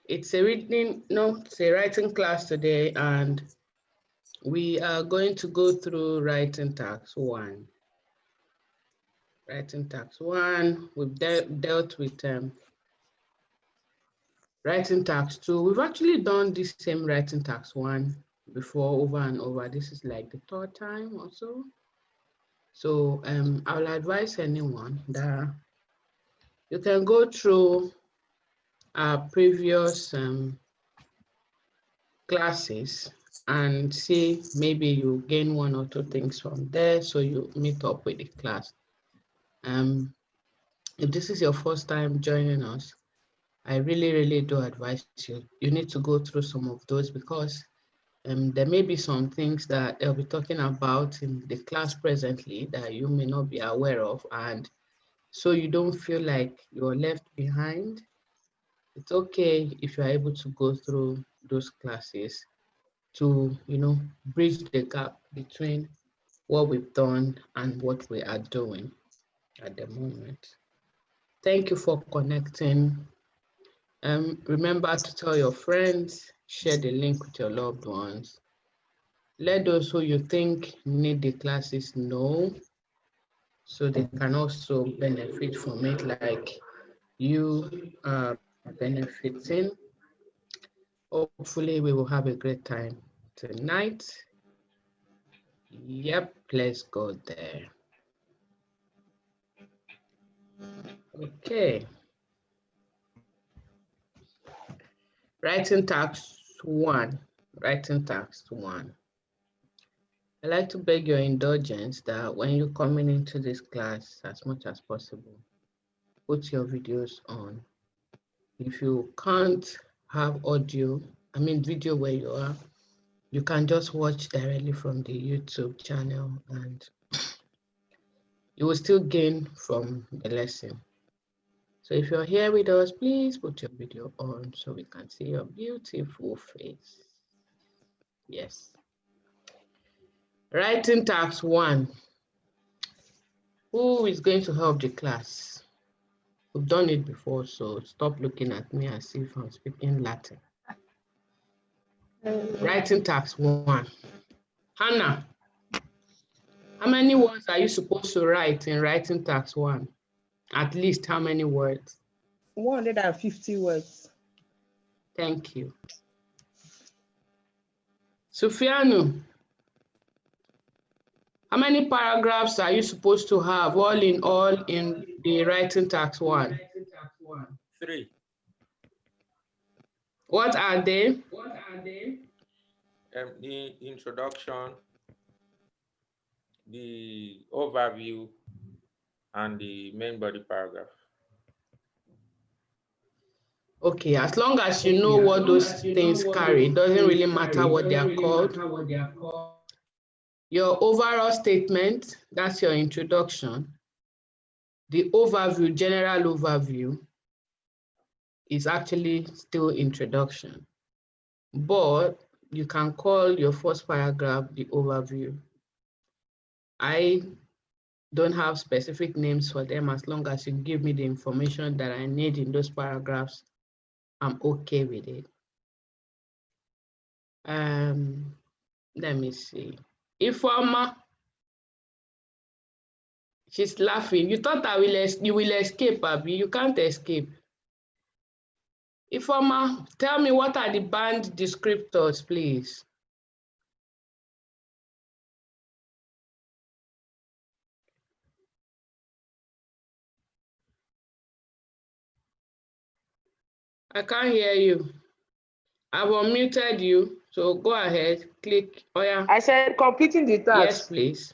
It's a reading, no, it's a writing class today, and we are going to go through writing task 1. Writing task 1, we've dealt with writing task 2. We've actually done this same writing task 1 before over and over. This is like the 3rd time or so. So I will advise anyone that you can go through our previous classes and see maybe you gain 1 or 2 things from there, so you meet up with the class. If this is your first time joining us, I really do advise you need to go through some of those, because there may be some things that they'll be talking about in the class presently that you may not be aware of, and so you don't feel like you're left behind. It's okay if you're able to go through those classes to, bridge the gap between what we've done and what we are doing at the moment. Thank you for connecting. Remember to tell your friends, share the link with your loved ones. Let those who you think need the classes know, so they can also benefit from it like you are benefiting. Hopefully we will have a great time tonight. Yep, let's go there. Okay. Writing task 1. Writing task 1. I'd like to beg your indulgence that when you're coming into this class, as much as possible, put your videos on. If you can't have video where you are, you can just watch directly from the YouTube channel and you will still gain from the lesson. So if you're here with us, please put your video on so we can see your beautiful face. Yes. Writing task 1. Who is going to help the class? We've done it before, so stop looking at me as if I'm speaking Latin. Writing task 1. Hannah, how many words are you supposed to write in writing task 1? At least how many words? 150 words. Thank you. Sufianu, how many paragraphs are you supposed to have all in the writing task 1? 3. What are they? The introduction, the overview, and the main body paragraph. Okay, as long as you know what those things carry, it doesn't really matter what they are called. Your overall statement, that's your introduction. The overview, general overview, is actually still introduction. But you can call your first paragraph the overview. I don't have specific names for them. As long as you give me the information that I need in those paragraphs, I'm okay with it. Let me see. Ifeoma, she's laughing. You thought you will escape, Abby. You can't escape. Ifeoma, tell me, what are the band descriptors, please? I can't hear you. I've unmuted you, so go ahead, click. Oh yeah. I said completing the task. Yes, please.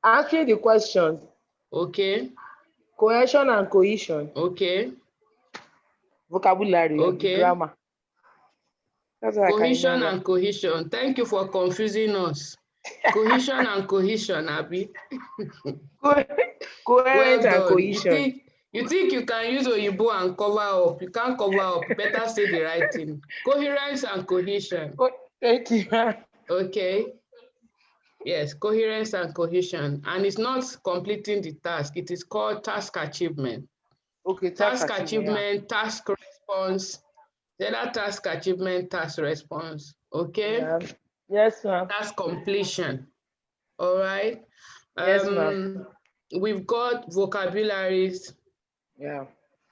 Answering the question. Okay. Cohesion and cohesion. Okay. Vocabulary. Okay. Grammar. That's what Cohesion and cohesion. Thank you for confusing us. Cohesion and cohesion, Abby. Coherent and cohesion. You think you can use Oyibo and cover up. You can't cover up. Better say the right thing. Coherence and cohesion. Thank you. Okay. Yes, coherence and cohesion. And it's not completing the task. It is called task achievement. Okay, Task achievement, task response. That task achievement, task response. Okay. Yeah. Yes, ma'am. Task completion. All right. Yes, ma'am. We've got vocabularies. Yeah.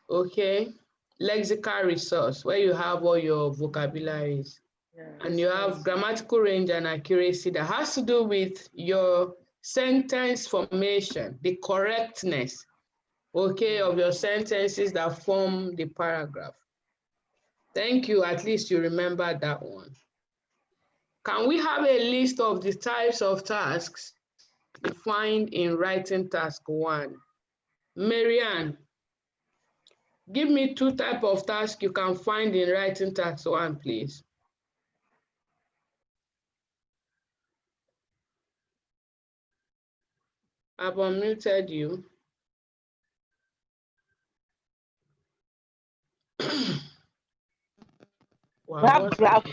Okay. Lexical resource, where you have all your vocabularies. Yeah. And you have grammatical range and accuracy that has to do with your sentence formation, the correctness, okay, of your sentences that form the paragraph. Thank you, at least you remember that one. Can we have a list of the types of tasks defined in writing task 1? Marianne, give me 2 types of tasks you can find in writing task 1, please. I've unmuted you. Wow, Graph.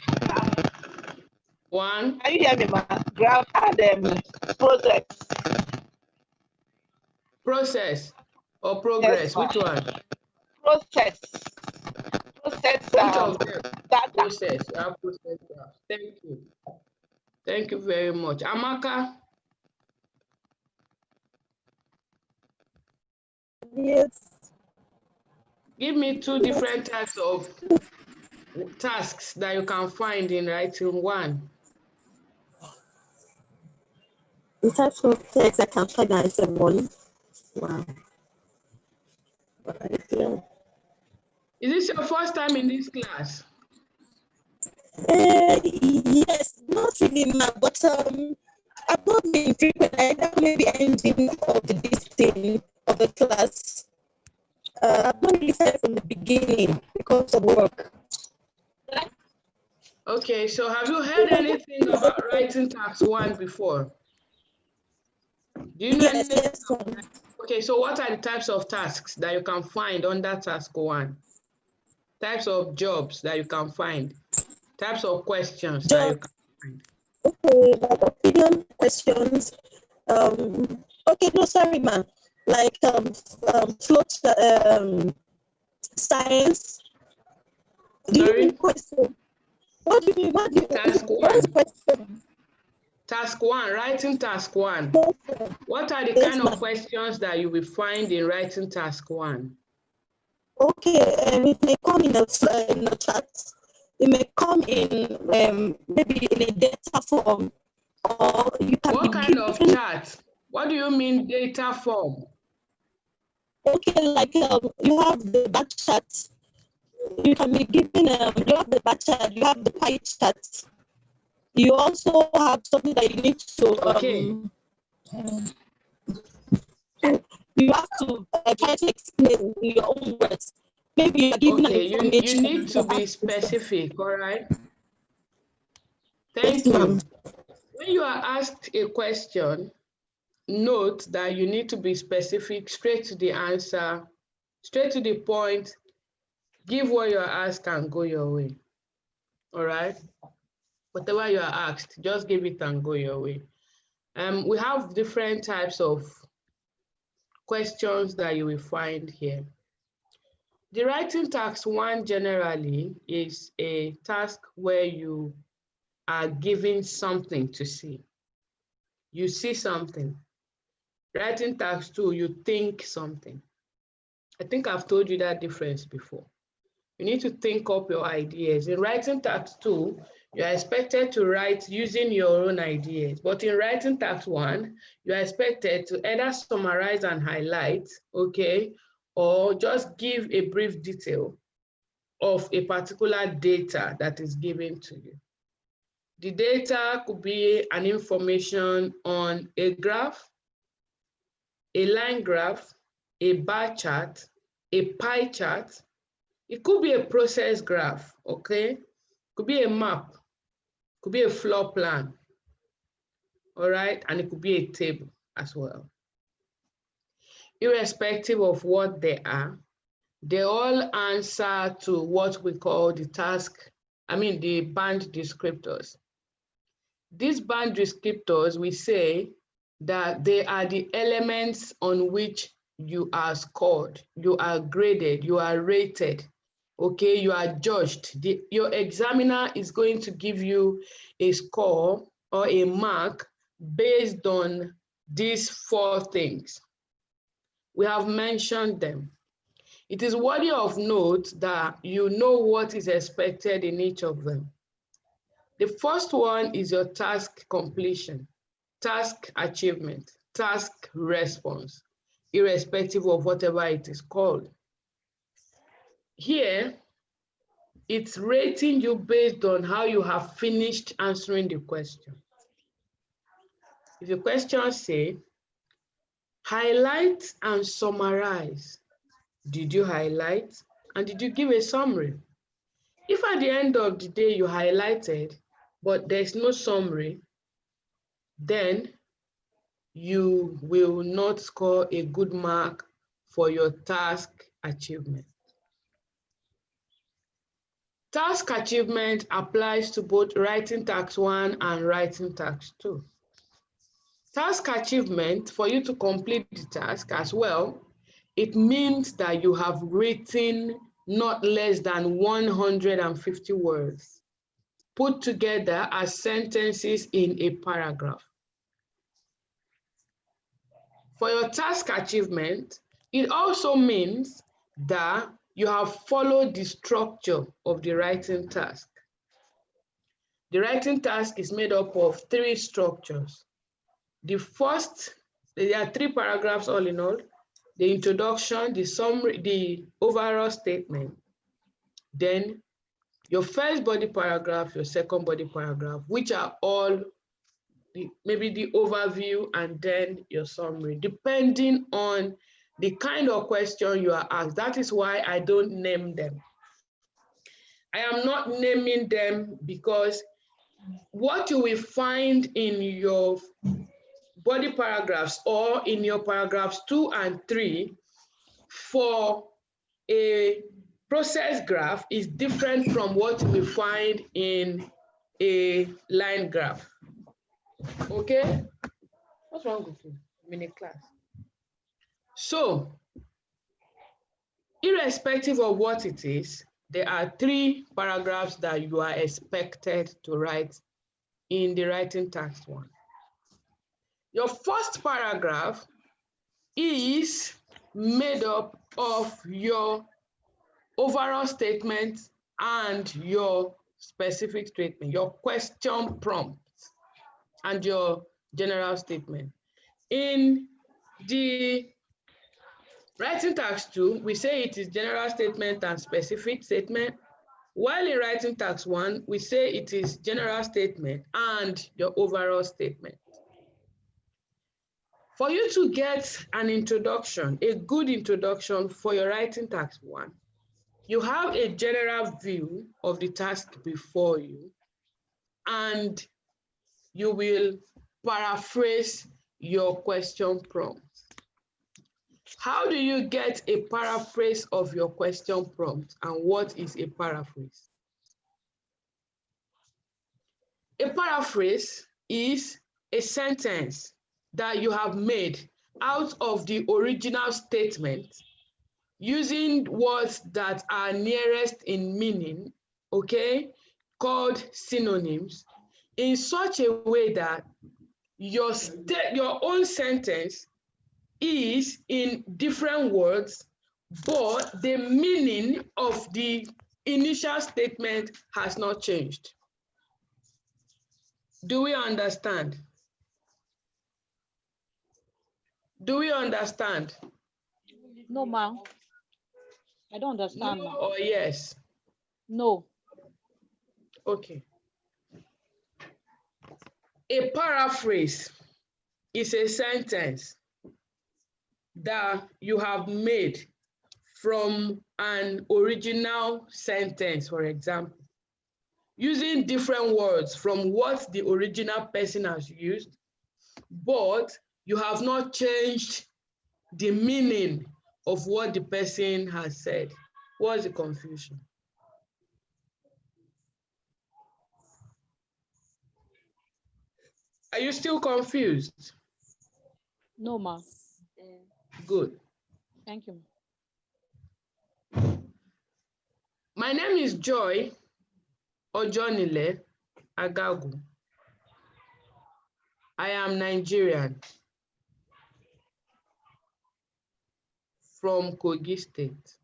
1. Can you hear me, ma'am? Graph and process. Process or progress? Yes, Which one? Process. Process. Which of them? Data. Process. Process. Thank you. Thank you very much. Amaka? Yes. Give me 2 different types of tasks that you can find in writing 1. The types of text I can find in writing 1. Wow. Is this your first time in this class? Yes, not really, ma, but I've not been frequent. I know maybe ending of this thing of the class. I've not really started from the beginning because of work. Okay, so have you heard anything about writing task 1 before? Do you know Yes, anything? yes. Okay, so what are the types of tasks that you can find under task 1? Types of jobs that you can find. Types of questions that you can find. Okay, like opinion questions. Okay, no, sorry, ma'am. Like float science. Do you mean question? What do you mean? What do you Task 1. Task 1, writing task 1. What are the kind of questions that you will find in writing task 1? Okay, it may come in a chat. It may come in maybe in a data form, or you can. What kind of chat? What do you mean data form? Okay, like you have the back chat. You can be given you have the back chat. You have the pie chat. You also have something that you need to you have to try to explain in your own words. Maybe you're given an information. You need to be specific, all right? Thank you. When you are asked a question, note that you need to be specific, straight to the answer, straight to the point, give what you are asked and go your way, all right? Whatever you are asked, just give it and go your way. We have different types of questions that you will find here. The writing task 1 generally is a task where you are given something to see. You see something. Writing task 2, you think something. I think I've told you that difference before. You need to think up your ideas. In writing task 2, you are expected to write using your own ideas. But in writing task 1, you are expected to either summarize and highlight, okay, or just give a brief detail of a particular data that is given to you. The data could be an information on a graph, a line graph, a bar chart, a pie chart. It could be a process graph, okay? Could be a map, could be a floor plan, all right? And it could be a table as well. Irrespective of what they are, they all answer to what we call the the band descriptors. These band descriptors, we say that they are the elements on which you are scored, you are graded, you are rated Okay, you are judged. Your examiner is going to give you a score or a mark based on these 4 things. We have mentioned them. It is worthy of note that you know what is expected in each of them. The first one is your task completion, task achievement, task response, irrespective of whatever it is called. Here, it's rating you based on how you have finished answering the question. If the question say, highlight and summarize, did you highlight and did you give a summary? If at the end of the day you highlighted, but there's no summary, then you will not score a good mark for your task achievement. Task achievement applies to both writing task 1 and writing task 2. Task achievement, for you to complete the task as well, it means that you have written not less than 150 words put together as sentences in a paragraph. For your task achievement, it also means that you have followed the structure of the writing task. The writing task is made up of 3 structures. The first, there are 3 paragraphs all in all: the introduction, the summary, the overall statement, then your first body paragraph, your second body paragraph, which are all maybe the overview, and then your summary, depending on the kind of question you are asked. That is why I don't name them. I am not naming them because what you will find in your body paragraphs or in your paragraphs 2 and 3 for a process graph is different from what you will find in a line graph. Okay? What's wrong with you? I'm in a class. So, irrespective of what it is, there are 3 paragraphs that you are expected to write in the writing task 1. Your first paragraph is made up of your overall statement and your specific statement, your question prompt and your general statement. In the writing task 2, we say it is general statement and specific statement, while in writing task 1, we say it is general statement and your overall statement. For you to get an introduction, a good introduction for your writing task 1, you have a general view of the task before you, and you will paraphrase your question prompt. How do you get a paraphrase of your question prompt, and what is a paraphrase? A paraphrase is a sentence that you have made out of the original statement using words that are nearest in meaning, okay, called synonyms, in such a way that your own sentence is in different words, but the meaning of the initial statement has not changed. Do we understand? Do we understand? No, ma'am. I don't understand. No or yes? No. Okay. A paraphrase is a sentence that you have made from an original sentence, for example, using different words from what the original person has used, but you have not changed the meaning of what the person has said. What's the confusion? Are you still confused? No, ma'am. Good. Thank you. My name is Joy Agagwu. I am Nigerian from Kogi State,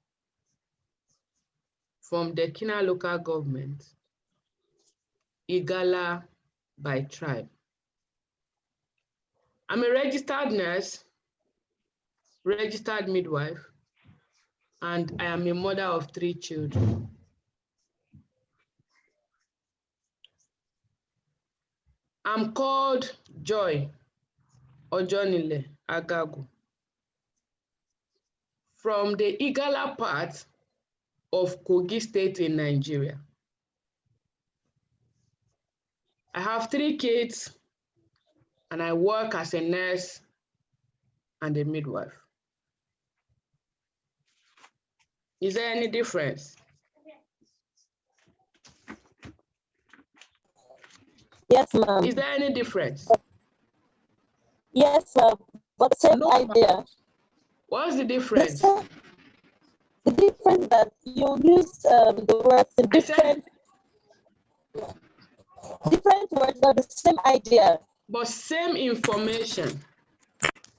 from the Kina local government, Igala by tribe. I'm a registered nurse, registered midwife, and I am a mother of 3 children. I'm called Joy Agagwu from the Igala part of Kogi State in Nigeria. I have 3 kids and I work as a nurse and a midwife. Is there any difference? Yes, ma'am. Is there any difference? Yes, ma'am. But same idea. What's the difference? The difference that you use the words in different words, but the same idea. But same information.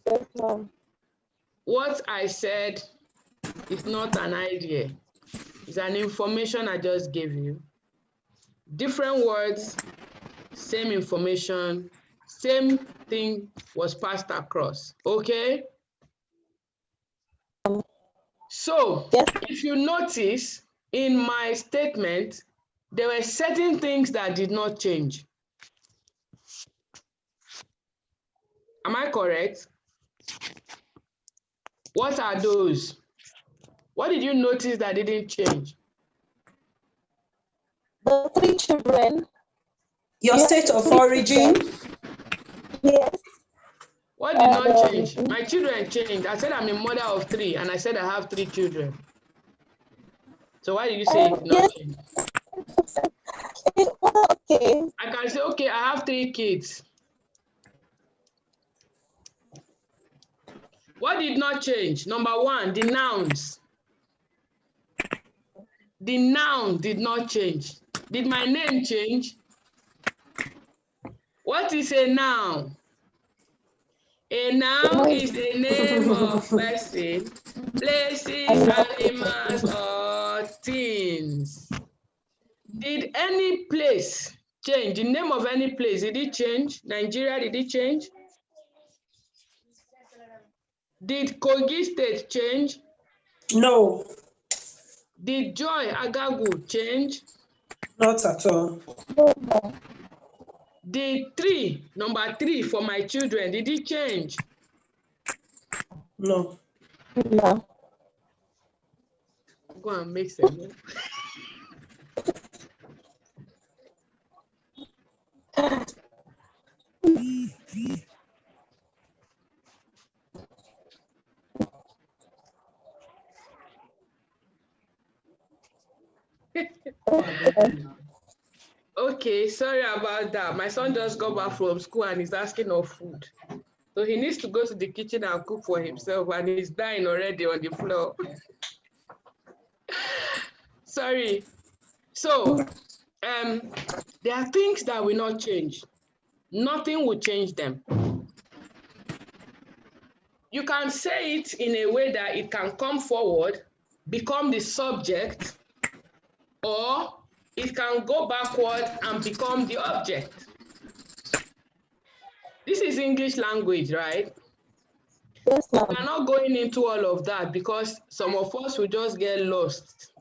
Yes, ma'am. What I said is not an idea. It's an information I just gave you. Different words, same information, same thing was passed across. Okay? So, yes. If you notice in my statement, there were certain things that did not change. Am I correct? What are those? What did you notice that didn't change? The 3 children. Your state of origin. Yes. What did not change? My children changed. I said I'm a mother of 3, and I said I have 3 children. So why did you say it did not change? Okay. I can say, okay, I have 3 kids. What did not change? Number 1, the nouns. The noun did not change. Did my name change? What is a noun? A noun is the name of person, places, animals, or things. Did any place change? The name of any place, did it change? Nigeria, did it change? Did Kogi State change? No. Did Joy Agagwu change? Not at all. Did number 3 for my children, did it change? No. No. Go and make sense. Okay, sorry about that. My son just got back from school and he's asking of food. So he needs to go to the kitchen and cook for himself, and he's dying already on the floor. Sorry. So, there are things that will not change. Nothing will change them. You can say it in a way that it can come forward, become the subject, or it can go backward and become the object. This is English language, right? Yes, ma'am. We're not going into all of that because some of us will just get lost.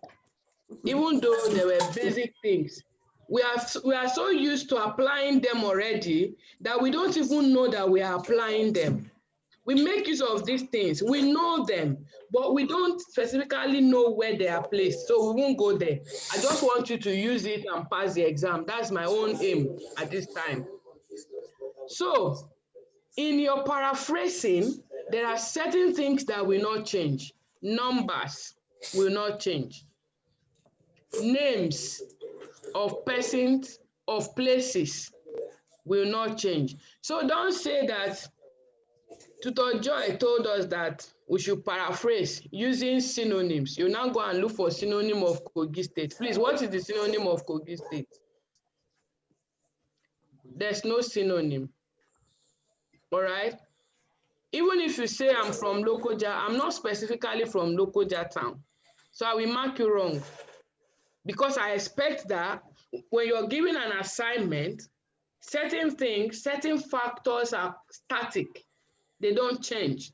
Even though there were basic things, we are so used to applying them already that we don't even know that we are applying them. We make use of these things, we know them, but we don't specifically know where they are placed, so we won't go there. I just want you to use it and pass the exam. That's my own aim at this time. So, in your paraphrasing, there are certain things that will not change. Numbers will not change. Names of persons, of places will not change. So don't say that Tutor Joy told us that we should paraphrase using synonyms. You now go and look for synonym of Kogi State. Please, what is the synonym of Kogi State? There's no synonym. All right. Even if you say I'm from Lokoja, I'm not specifically from Lokoja town. So I will mark you wrong. Because I expect that when you're given an assignment, certain things, certain factors are static. They don't change.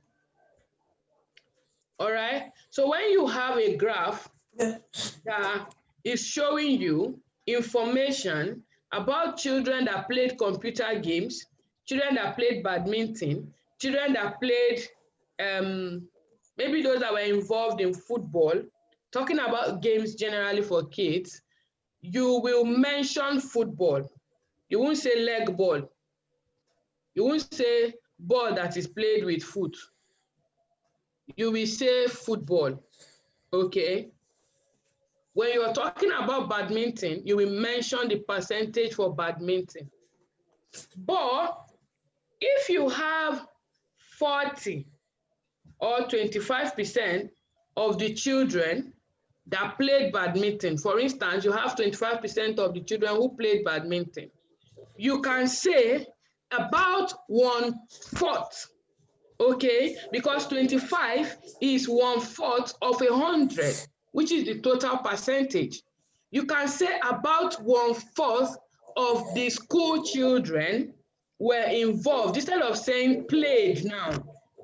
All right. So when you have a graph that is showing you information about children that played computer games, children that played badminton, children that played, maybe those that were involved in football, talking about games generally for kids, you will mention football. You won't say leg ball. You won't say ball that is played with foot. You will say football, okay? When you're talking about badminton, you will mention the percentage for badminton. But if you have 40 or 25% of the children that played badminton, for instance, you have 25% of the children who played badminton, you can say about 1/4, okay? Because 25 is 1/4 of 100, which is the total percentage. You can say about 1/4 of the school children were involved. Instead of saying played now,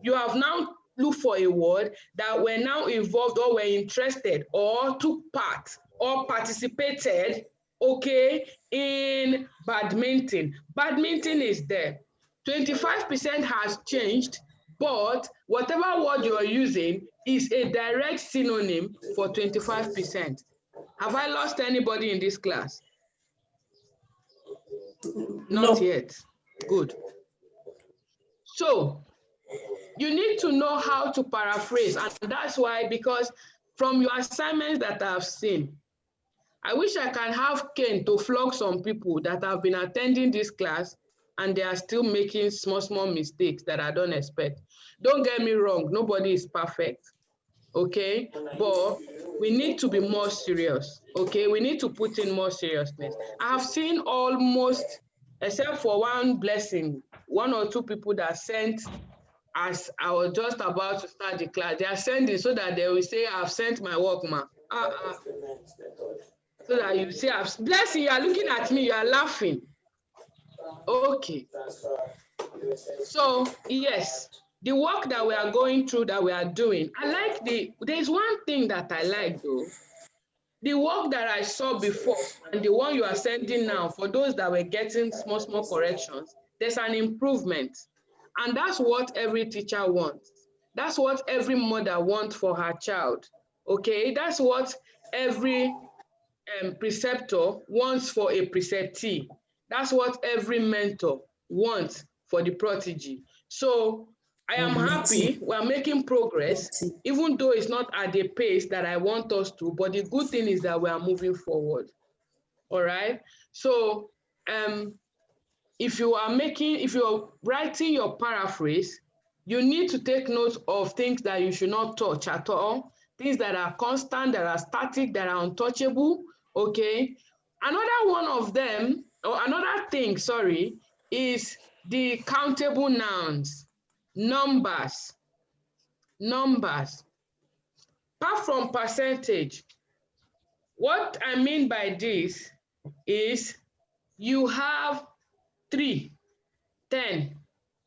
you have now looked for a word that were now involved or were interested or took part or participated, okay, in badminton. Badminton is there. 25% has changed, but whatever word you are using is a direct synonym for 25%. Have I lost anybody in this class? Not yet. Good. So you need to know how to paraphrase, and that's why, because from your assignments that I've seen, I wish I can have Ken to flog some people that have been attending this class and they are still making small mistakes that I don't expect. Don't get me wrong, nobody is perfect, okay? But we need to be more serious, okay? We need to put in more seriousness. I have seen almost, except for one blessing, 1 or 2 people that sent as I was just about to start the class. They are sending so that they will say, I've sent my work, ma. So that you say, blessing, you are looking at me, you are laughing. Okay. So, yes, the work that we are going through, that we are doing, I like there's one thing that I like though. The work that I saw before and the one you are sending now, for those that were getting small corrections, there's an improvement. And that's what every teacher wants. That's what every mother wants for her child. Okay, that's what every preceptor wants for a preceptee. That's what every mentor wants for the prodigy. So I am happy we're making progress, even though it's not at the pace that I want us to, but the good thing is that we are moving forward. All right. So if you're writing your paraphrase, you need to take note of things that you should not touch at all, things that are constant, that are static, that are untouchable, okay? Another one of them, or another thing, sorry, is the countable nouns, numbers. Apart from percentage, what I mean by this is you have 3, 10,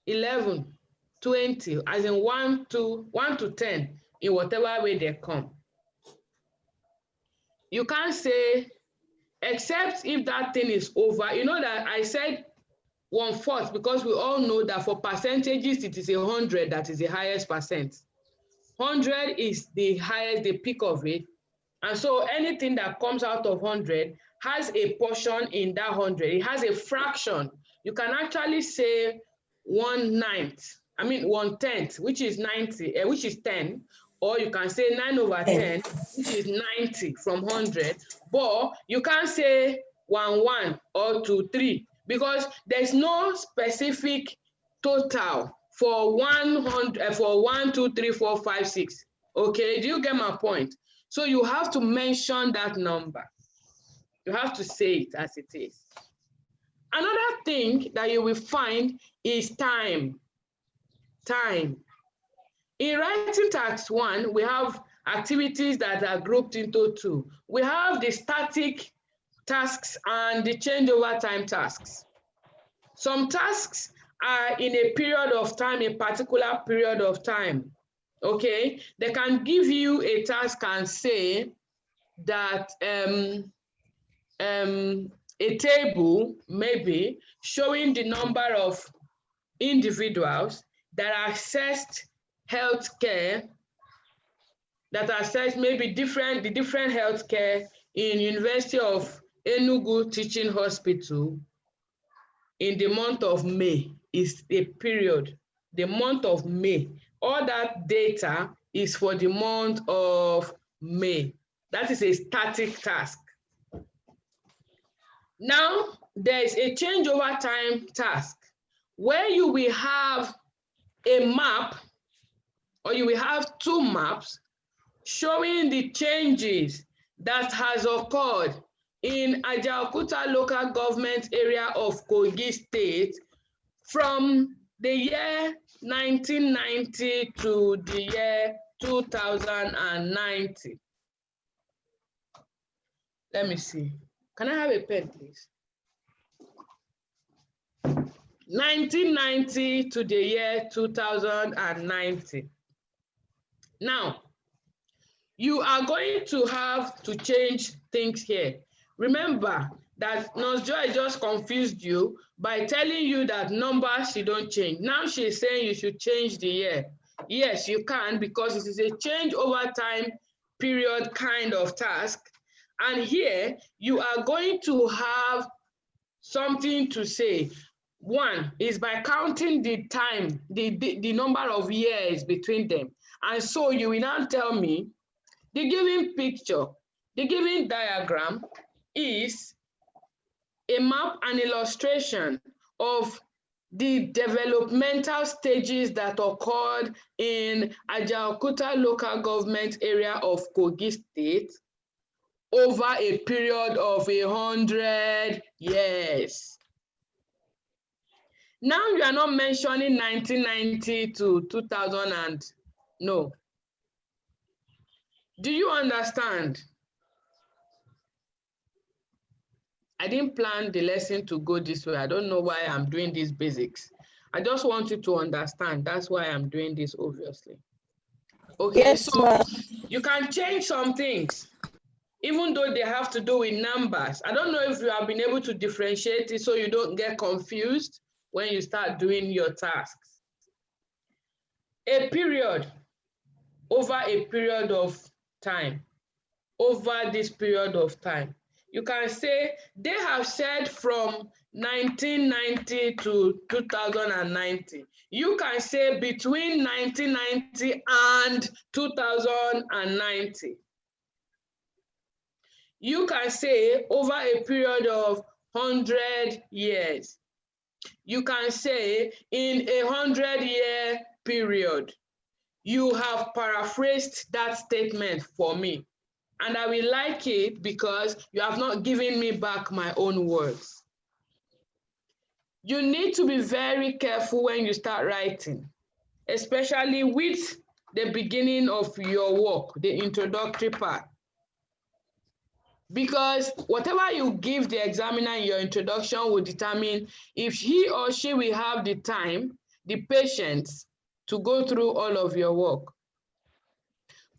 11, 20, as in 1 to 10, in whatever way they come. You can't say, except if that thing is over. You know that I said 1/4 because we all know that for percentages, it is 100 that is the highest percent. 100 is the highest, the peak of it. And so anything that comes out of 100 has a portion in that 100. It has a fraction. You can actually say 1/10, which is 90, which is 10, or you can say 9/10, which is 90 from 100. But you can't say 1/1 or 2/3 because there's no specific total for 100, for 1, 2, 3, 4, 5, 6. Okay, do you get my point? So you have to mention that number. You have to say it as it is. Another thing that you will find is time. Time. In writing task 1, we have activities that are grouped into 2. We have the static tasks and the changeover time tasks. Some tasks are in a period of time, a particular period of time. Okay, they can give you a task and say that a table maybe showing the number of individuals that accessed healthcare, that accessed maybe the different healthcare in University of Enugu Teaching Hospital in the month of May. Is a period, the month of May. All that data is for the month of May. That is a static task. Now, there is a changeover time task where you will have a map, or you will have 2 maps showing the changes that has occurred in Ajaokuta local government area of Kogi State from the year 1990 to the year 2090. Let me see. Can I have a pen, please? 1990 to the year 2090. Now, you are going to have to change things here. Remember that Nurse Joy just confused you by telling you that numbers you don't change. Now she's saying you should change the year. Yes, you can, because it is a change over time period kind of task. And here you are going to have something to say. 1 is by counting the time, the number of years between them. And so you will now tell me the given picture, the given diagram is a map and illustration of the developmental stages that occurred in Ajaokuta local government area of Kogi State over a period of 100 years. Now you are not mentioning 1990 to 2000 and no. Do you understand? I didn't plan the lesson to go this way. I don't know why I'm doing these basics. I just want you to understand. That's why I'm doing this, obviously. Okay, yes, so you can change some things, even though they have to do with numbers. I don't know if you have been able to differentiate it so you don't get confused when you start doing your tasks. A period, over a period of time, over this period of time. You can say they have said from 1990 to 2090. You can say between 1990 and 2090. You can say over a period of 100 years. You can say in a 100-year period. You have paraphrased that statement for me. And I will like it because you have not given me back my own words. You need to be very careful when you start writing, especially with the beginning of your work, the introductory part. Because whatever you give the examiner in your introduction will determine if he or she will have the time, the patience to go through all of your work.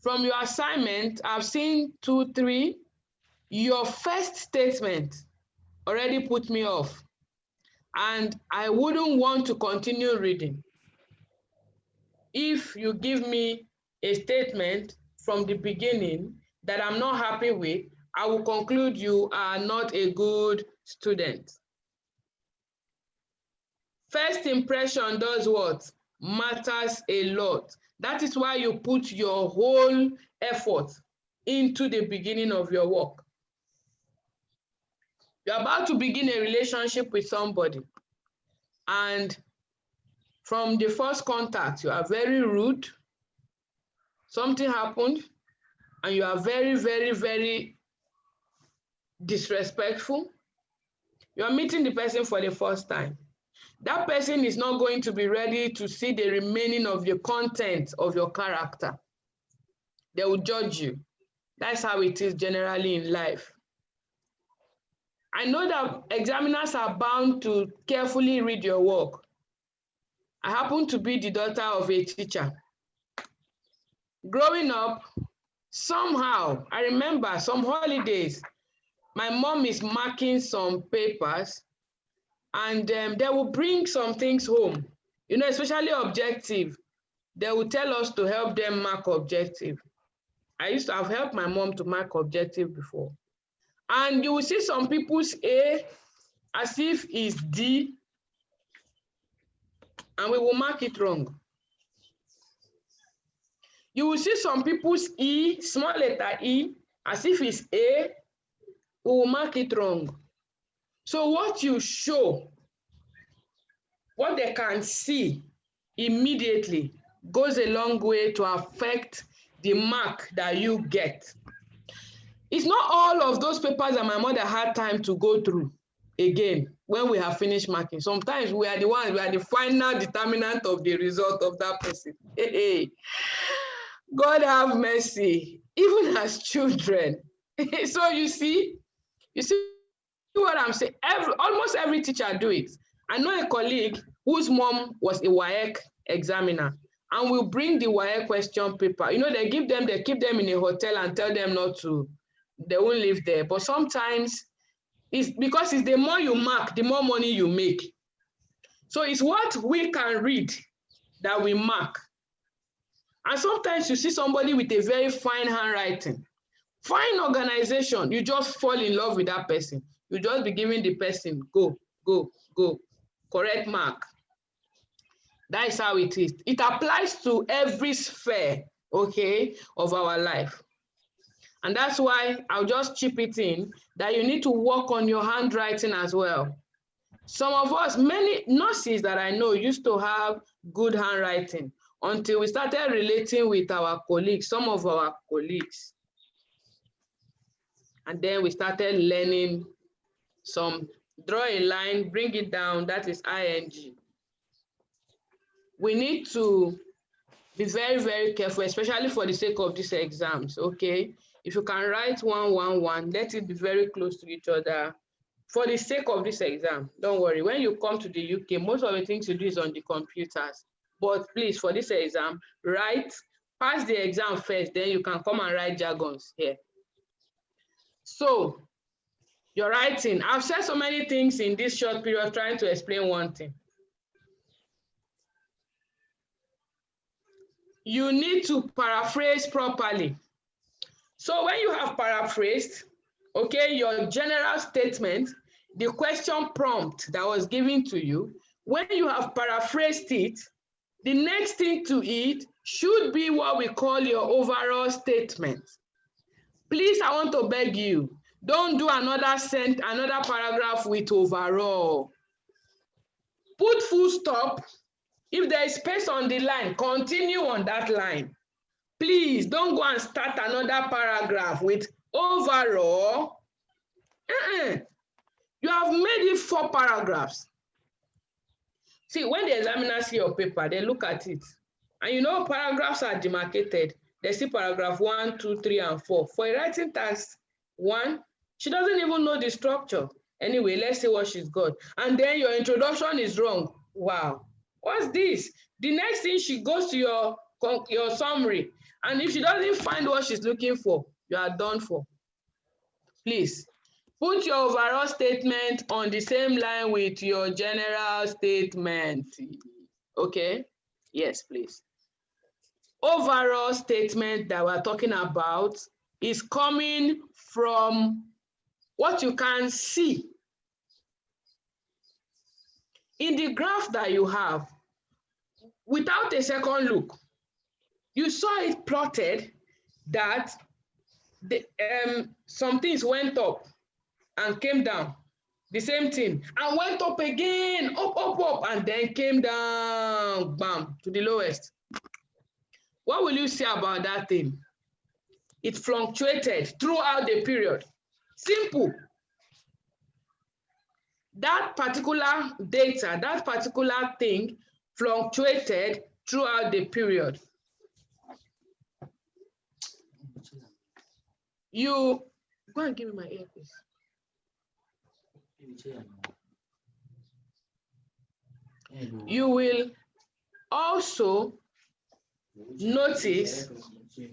From your assignment, I've seen 2, 3. Your first statement already put me off, and I wouldn't want to continue reading. If you give me a statement from the beginning that I'm not happy with, I will conclude you are not a good student. First impression does what? Matters a lot. That is why you put your whole effort into the beginning of your work. You're about to begin a relationship with somebody, and From the first contact, you are very rude. Something happened, and you are very, very, very disrespectful. You are meeting the person for the first time. That person is not going to be ready to see the remaining of the content of your character. They will judge you. That's how it is generally in life. I know that examiners are bound to carefully read your work. I happen to be the daughter of a teacher. Growing up, somehow, I remember some holidays, my mom is marking some papers, and they will bring some things home, especially objective. They will tell us to help them mark objective. I used to have helped my mom to mark objective before. And you will see some people's A as if it's D, and we will mark it wrong. You will see some people's E, small letter E, as if it's A, we will mark it wrong. So what you show, what they can see immediately, goes a long way to affect the mark that you get. It's not all of those papers that my mother had time to go through again when we have finished marking. Sometimes we are the final determinant of the result of that person. Hey, God have mercy, even as children. So you see what I'm saying? Almost every teacher do it. I know a colleague whose mom was a WAEC examiner, and will bring the WAEC question paper. They keep them in a hotel and tell them not to, they won't live there. But sometimes it's because it's the more you mark, the more money you make. So it's what we can read that we mark. And sometimes you see somebody with a very fine handwriting, fine organization, you just fall in love with that person. You just be giving the person go, go, go, correct mark. That is how it is. It applies to every sphere, okay, of our life. And that's why I'll just chip it in that you need to work on your handwriting as well. Some of us, many nurses that I know used to have good handwriting until we started relating with our colleagues, some of our colleagues. And then we started learning some, draw a line, bring it down, that is ing. We need to be very, very careful, especially for the sake of these exams, okay? If you can write 111, let it be very close to each other for the sake of this exam. Don't worry, when you come to the UK, most of the things you do is on the computers. But please, for this exam, pass the exam first, then you can come and write jargons here. So, your writing. I've said so many things in this short period trying to explain one thing. You need to paraphrase properly. So when you have paraphrased, okay, your general statement, the question prompt that was given to you, when you have paraphrased it, the next thing to it should be what we call your overall statement. Please, I want to beg you, don't do another paragraph with overall. Put full stop. If there is space on the line, continue on that line. Please don't go and start another paragraph with overall. You have made it 4 paragraphs. See, when the examiners see your paper, they look at it. And paragraphs are demarcated. They see paragraph 1, 2, 3, and 4. For a writing task 1, she doesn't even know the structure. Anyway, let's see what she's got. And then your introduction is wrong. Wow. What's this? The next thing, she goes to your summary. And if she doesn't find what she's looking for, you are done for. Please, put your overall statement on the same line with your general statement. Okay? Yes, please. Overall statement that we're talking about is coming from what you can see in the graph that you have. Without a second look, you saw it plotted that some things went up and came down. The same thing, and went up again, up, and then came down, bam, to the lowest. What will you say about that thing? It fluctuated throughout the period. Simple. That particular data, that particular thing fluctuated throughout the period. You go and give me my earpiece. You will also notice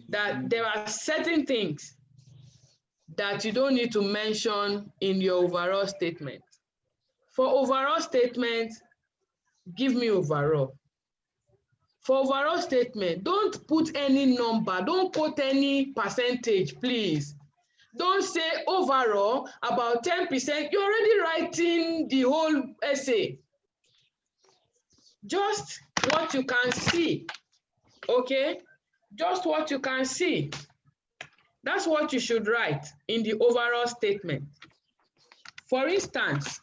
that there are certain things that you don't need to mention in your overall statement. For overall statement, give me overall. For overall statement, don't put any number, don't put any percentage, please. Don't say overall about 10%. You're already writing the whole essay. Just what you can see, okay? Just what you can see. That's what you should write in the overall statement. For instance,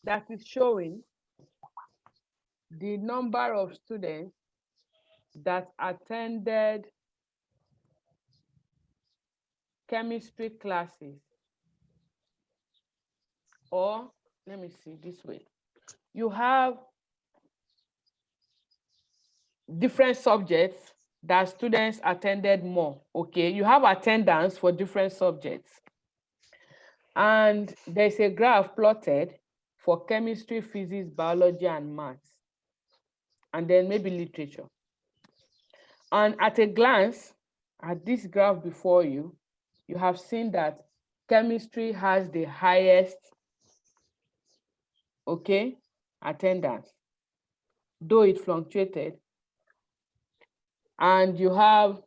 that is showing the number of students that attended chemistry classes. Or, let me see this way. You have different subjects that students attended more, okay? You have attendance for different subjects. And there's a graph plotted for chemistry, physics, biology, and maths. And then maybe literature. And at a glance, at this graph before you, you have seen that chemistry has the highest, okay, attendance, though it fluctuated. And you have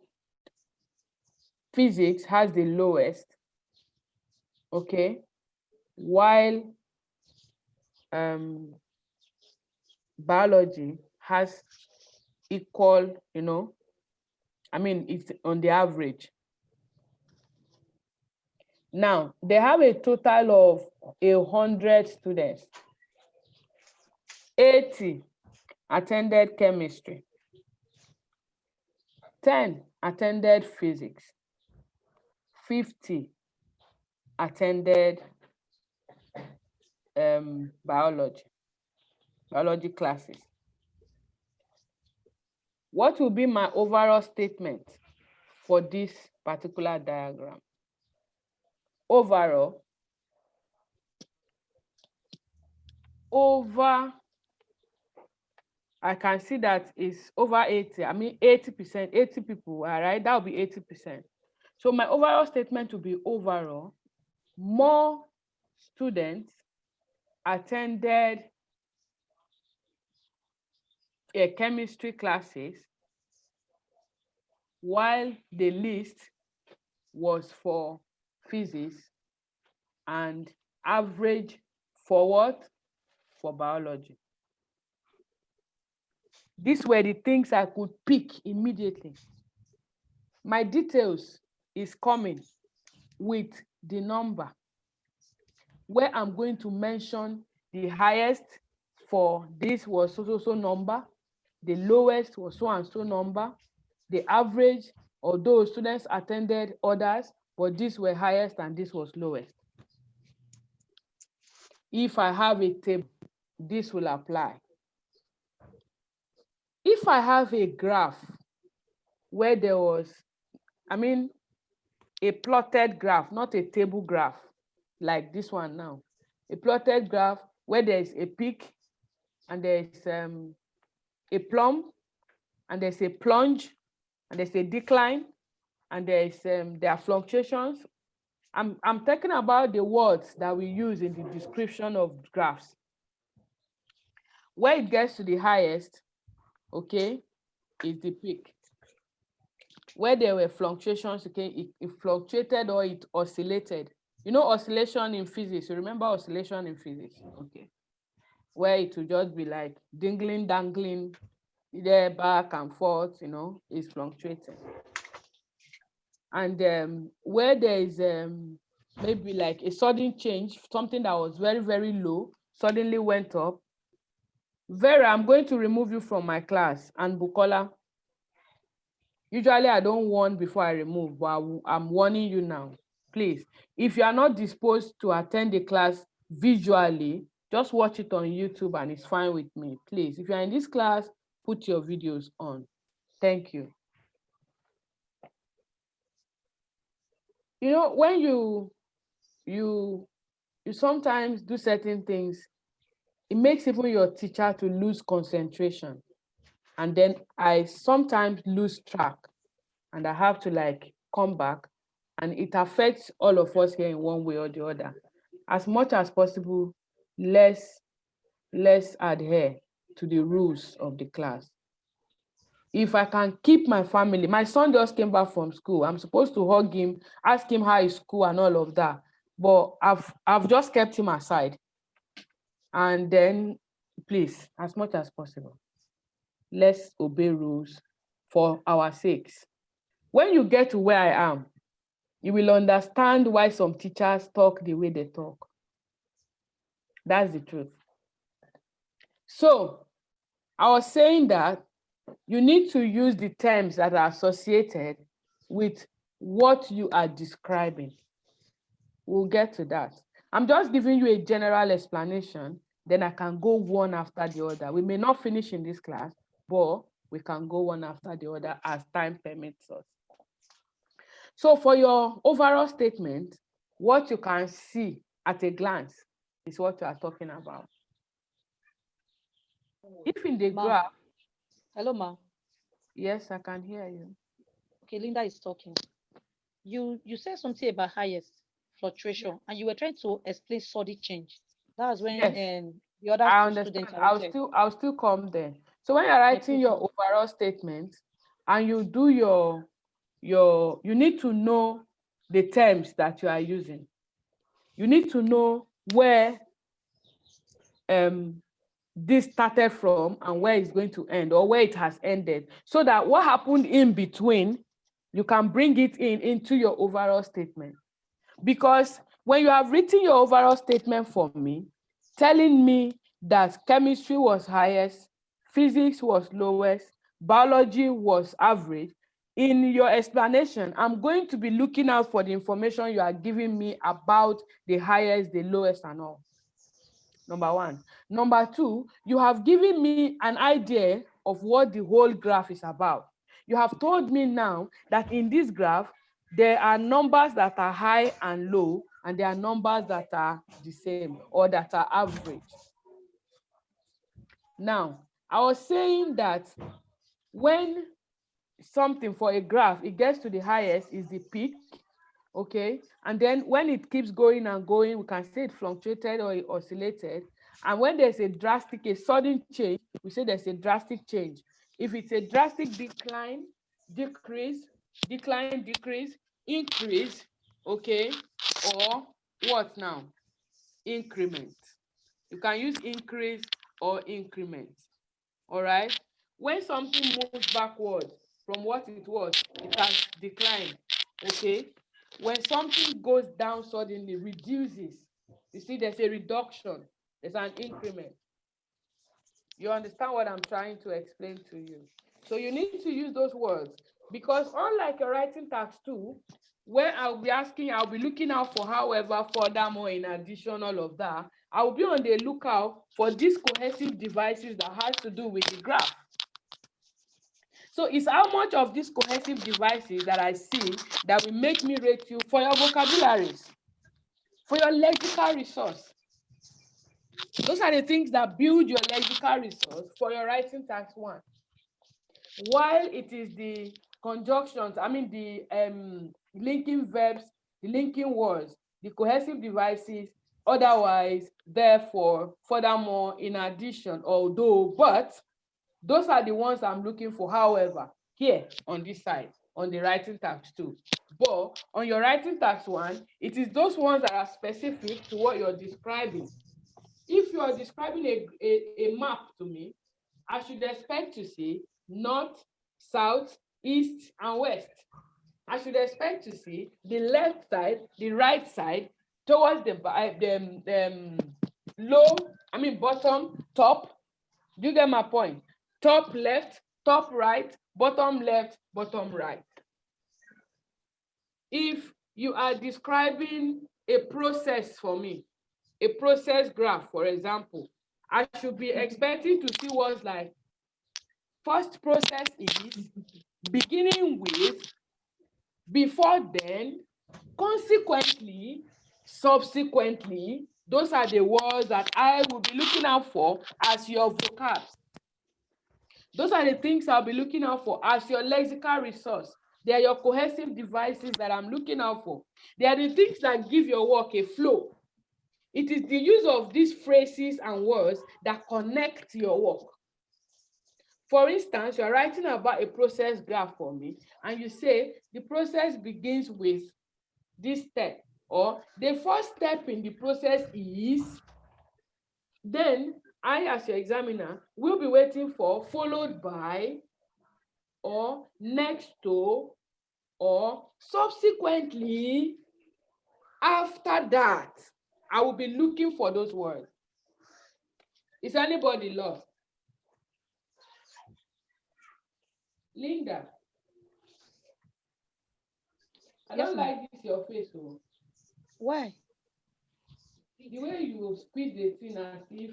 physics has the lowest, okay, while biology has equal, you know, I mean, it's on the average. Now, they have a total of 100 students. 80 attended chemistry. 10 attended physics. 50 attended biology classes. What will be my overall statement for this particular diagram? Overall, I can see that it's over 80. I mean 80%, 80 people, all right? That will be 80%. So my overall statement will be overall, more students attended chemistry classes, while the least was for physics and average for what? For biology. These were the things I could pick immediately. My details is coming with the number, where I'm going to mention the highest for this was so number, the lowest was so and so number, the average, although students attended others, but these were highest and this was lowest. If I have a table, this will apply. If I have a graph where there was, I mean, a plotted graph, not a table graph like this one now, a plotted graph where there's a peak and there's a plumb and there's a plunge and there's a decline and there's there are fluctuations. I'm talking about the words that we use in the description of graphs. Where it gets to the highest, okay, is the peak. Where there were fluctuations, okay, it fluctuated or it oscillated. You know oscillation in physics, you remember oscillation in physics, okay, where it will just be like dingling, dangling, there, back and forth, you know, it's fluctuating. and where there is maybe like a sudden change, something that was very, very low suddenly went up. Vera, I'm going to remove you from my class. And Bukola, usually I don't warn before I remove, but I'm warning you now. Please, if you are not disposed to attend the class visually, just watch it on YouTube and it's fine with me. Please, if you're in this class, put your videos on. Thank you. You know, when you sometimes do certain things, it makes even your teacher to lose concentration. And then I sometimes lose track and I have to like come back, and it affects all of us here in one way or the other. As much as possible, let's adhere to the rules of the class. If I can keep my family, my son just came back from school. I'm supposed to hug him, ask him how is school and all of that. But I've just kept him aside. And then, please, as much as possible, let's obey rules for our sakes. When you get to where I am, you will understand why some teachers talk the way they talk. That's the truth. So I was saying that you need to use the terms that are associated with what you are describing. We'll get to that. I'm just giving you a general explanation, then I can go one after the other. We may not finish in this class, but we can go one after the other as time permits us. So for your overall statement, what you can see at a glance is what you are talking about. If in the graph... Hello, ma. Yes, I can hear you. Okay, Linda is talking. You said something about highest fluctuation, and you were trying to explain sudden change. That's when yes. The other I two understand. students I'll still come there. So when you're writing your overall statement and you do you need to know the terms that you are using. You need to know where this started from and where it's going to end, or where it has ended, so that what happened in between, you can bring it into your overall statement. Because when you have written your overall statement for me, telling me that chemistry was highest, physics was lowest, biology was average, in your explanation, I'm going to be looking out for the information you are giving me about the highest, the lowest, and all. Number one. Number two, you have given me an idea of what the whole graph is about. You have told me now that in this graph, there are numbers that are high and low, and there are numbers that are the same or that are average. Now, I was saying that when something for a graph, it gets to the highest is the peak, okay? And then when it keeps going and going, we can say it fluctuated or it oscillated. And when there's a sudden change, we say there's a drastic change. If it's a drastic decline, decrease, decline, decrease, increase, okay? Or what now? Increment. You can use increase or increment, all right? When something moves backwards from what it was, it has declined, okay? When something goes down suddenly, reduces, you see there's a reduction, there's an increment. You understand what I'm trying to explain to you? So you need to use those words, because unlike your writing task 2, where I'll be looking out for however, furthermore, in addition, all of that, I will be on the lookout for these cohesive devices that has to do with the graph. So it's how much of these cohesive devices that I see that will make me rate you for your vocabularies, for your lexical resource. Those are the things that build your lexical resource for your writing task 1. While it is the conjunctions, the linking verbs, the linking words, the cohesive devices, otherwise, therefore, furthermore, in addition, although, but, those are the ones I'm looking for, however, here on this side, on the writing task 2. But on your writing task 1, it is those ones that are specific to what you're describing. If you are describing a map to me, I should expect to see north, south, east, and west. I should expect to see the left side, the right side, towards the bottom, top. Do you get my point? Top left, top right, bottom left, bottom right. If you are describing a process for me, a process graph, for example, I should be expecting to see what's like, first process is, beginning with, before then, consequently, subsequently. Those are the words that I will be looking out for as your vocabs. Those are the things I'll be looking out for as your lexical resource. They are your cohesive devices that I'm looking out for. They are the things that give your work a flow. It is the use of these phrases and words that connect your work. For instance, you're writing about a process graph for me, and you say the process begins with this step, or the first step in the process is, then I, as your examiner, will be waiting for, followed by, or next to, or subsequently. After that, I will be looking for those words. Is anybody lost? Linda, I Yes, don't ma'am. like this your face. Oh. Why? The way you squeeze the thing as if.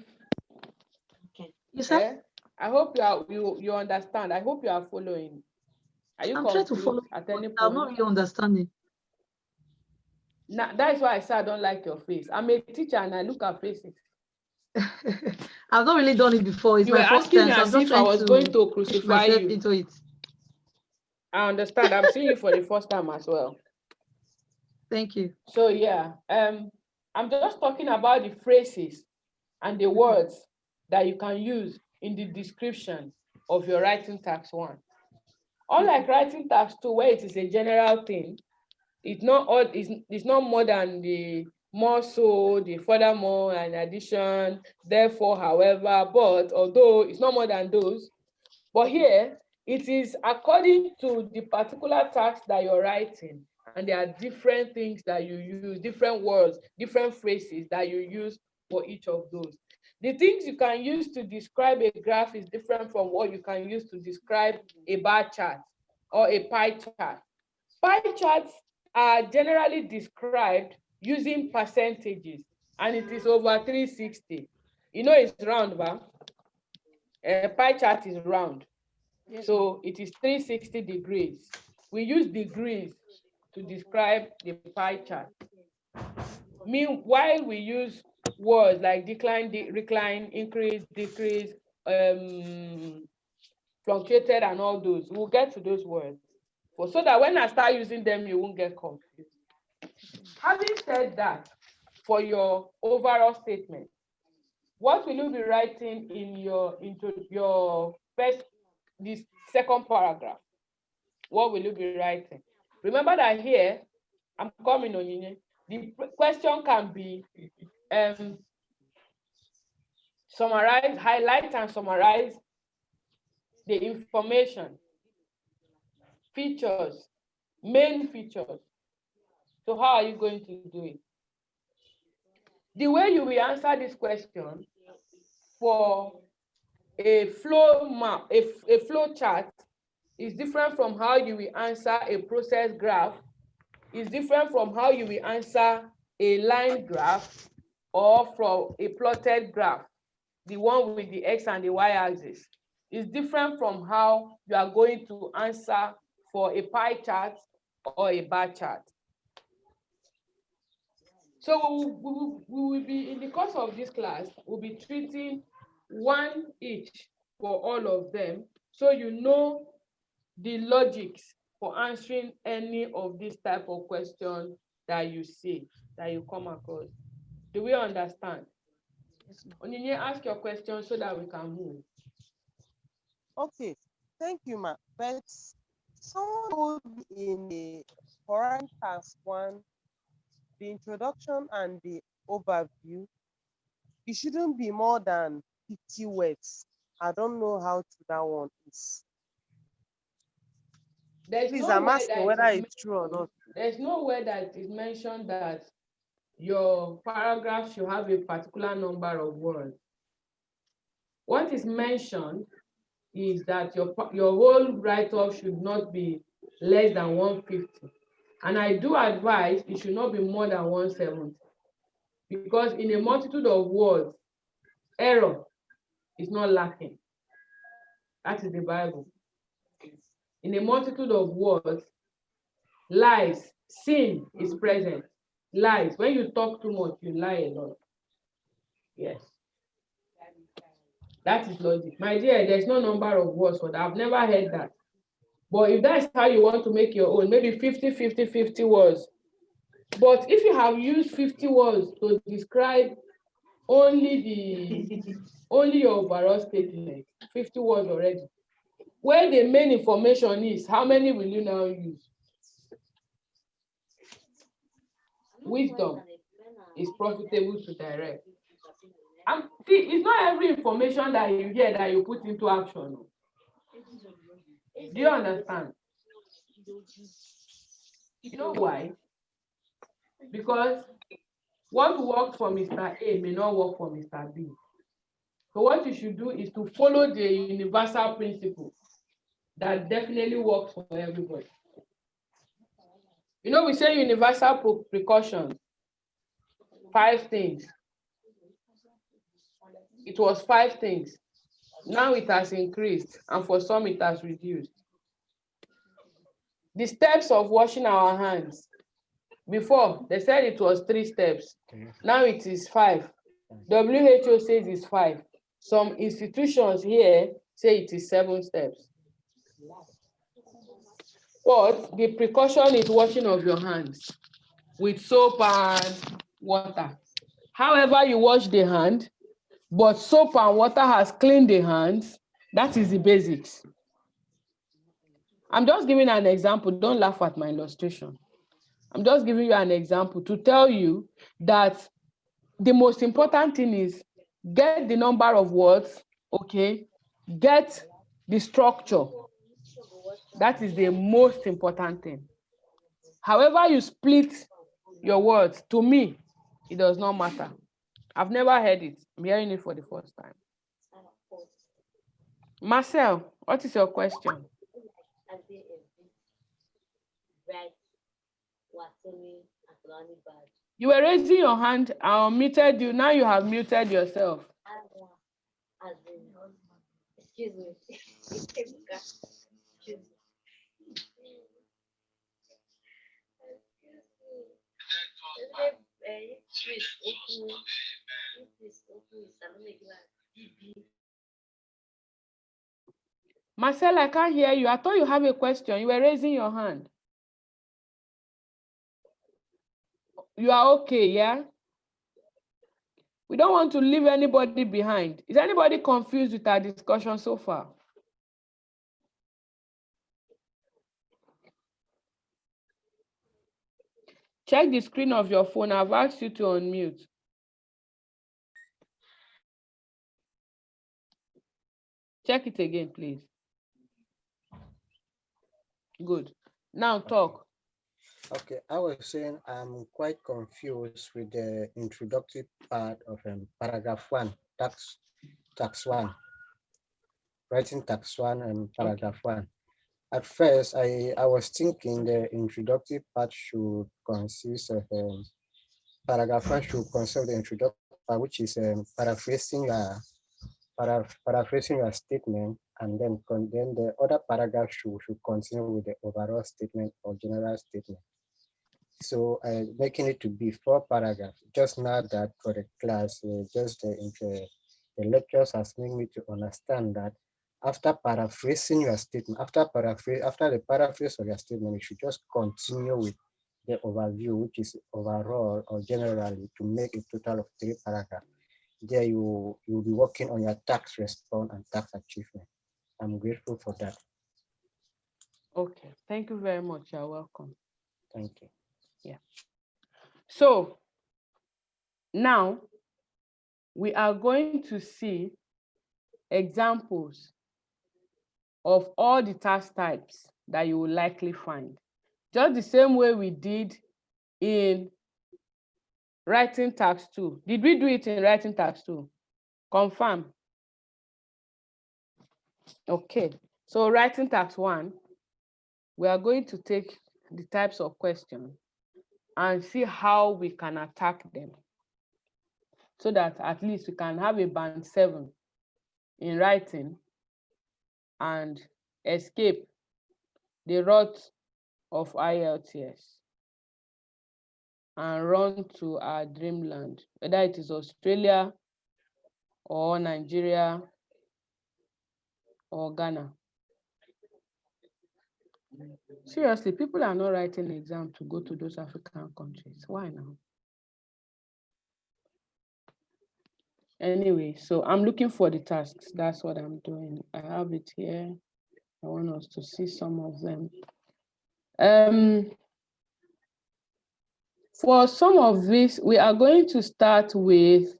You said? Eh? I hope you understand. I hope you are following. Are you I'm trying to confused follow, at but any I'm point? not really understanding. Now, that is why I said I don't like your face. I'm a teacher and I look at faces. I've not really done it before. It's You were my first asking time, me so I'm as just if I trying was going to to push crucify myself you. into it. I understand. I'm seeing you for the first time as well. Thank you. So yeah, I'm just talking about the phrases and the words that you can use in the description of your writing task 1. Unlike writing task 2, where it is a general thing, it's not more than the more so, the furthermore, and addition, therefore, however, but, although, it's not more than those. But here, it is according to the particular task that you're writing, and there are different things that you use, different words, different phrases that you use for each of those. The things you can use to describe a graph is different from what you can use to describe a bar chart or a pie chart. Pie charts are generally described using percentages, and it is over 360. You know it's round, ba? A pie chart is round. Yes, so it is 360 degrees. We use degrees to describe the pie chart. Meanwhile, we use words like decline, recline, increase, decrease, fluctuated, and all those. We'll get to those words. So that when I start using them, you won't get confused. Having said that, for your overall statement, what will you be writing in your this second paragraph? What will you be writing? Remember that here, I'm coming on you. The question can be summarize, highlight and summarize the information, features, main features. So how are you going to do it? The way you will answer this question for a flow map, a flow chart, is different from how you will answer a process graph, is different from how you will answer a line graph or from a plotted graph, the one with the X and the Y axis. Is different from how you are going to answer for a pie chart or a bar chart. So we will be, in the course of this class, we'll be treating one each for all of them, so you know the logics for answering any of this type of question that you see, that you come across. Do we understand? Yes, Onyinye, ask your question so that we can move. Okay, thank you, ma. But someone told me in the foreign task 1, the introduction and the overview, it shouldn't be more than 50 words. I don't know how true that one is. There's Please, I'm nowhere asking that whether it is, it's true or not. there's nowhere that it is mentioned that your paragraph should have a particular number of words. What is mentioned is that your whole write-up should not be less than 150. And I do advise it should not be more than 170. Because in a multitude of words, error is not lacking. That is the Bible. In a multitude of words, lies, sin is present. Lies. When you talk too much, you lie a lot. Yes. That is logic. My dear, there's no number of words for that. I've never heard that. But if that's how you want to make your own, maybe 50, 50, 50 words. But if you have used 50 words to describe only your overall statement, 50 words already. Where the main information is, how many will you now use? Wisdom is profitable to direct. And see, it's not every information that you hear that you put into action. Do you understand? You know why? Because what works for Mr. A may not work for Mr. B. So what you should do is to follow the universal principle that definitely works for everybody. You know, we say universal precautions, 5 things. It was 5 things. Now it has increased, and for some it has reduced. The steps of washing our hands. Before, they said it was 3 steps. Now it is 5. WHO says it's 5. Some institutions here say it is 7 steps. But the precaution is washing of your hands with soap and water. However you wash the hand, but soap and water has cleaned the hands, that is the basics. I'm just giving an example. Don't laugh at my illustration. I'm just giving you an example to tell you that the most important thing is get the number of words, okay? Get the structure. That is the most important thing. However you split your words, to me, it does not matter. I've never heard it. I'm hearing it for the first time. Marcel, what is your question? You were raising your hand. I unmuted you. Now you have muted yourself. Excuse me. Marcel, I can't hear you. I thought you have a question. You were raising your hand. You are okay, yeah? We don't want to leave anybody behind. Is anybody confused with our discussion so far? Check the screen of your phone. I've asked you to unmute. Check it again, please. Good. Now talk. Okay, I was saying I'm quite confused with the introductory part of paragraph 1, tax 1, writing tax 1 and paragraph 1. At first, I was thinking the introductory part should consist of paragraph 1 should consist of the introductory part, which is paraphrasing your statement, and then the other paragraph should continue with the overall statement or general statement. So making it to be 4 paragraphs. Just now that for the class, the lectures has made me to understand that after paraphrasing your statement, after the paraphrase of your statement, you should just continue with the overview, which is overall or generally, to make a total of 3 paragraphs. There you'll be working on your tax response and tax achievement. I'm grateful for that. Okay, thank you very much. You're welcome. Thank you. Yeah. So now we are going to see examples of all the tax types that you will likely find. Just the same way we did in writing task 2. Did we do it in writing task 2? Confirm. Okay, so writing task 1, we are going to take the types of questions and see how we can attack them, so that at least we can have a band 7 in writing and escape the wrath of IELTS and run to our dreamland, whether it is Australia or Nigeria or Ghana. Seriously, people are not writing exam to go to those African countries. Why now? Anyway, so I'm looking for the tasks. That's what I'm doing. I have it here. I want us to see some of them. For some of this, we are going to start with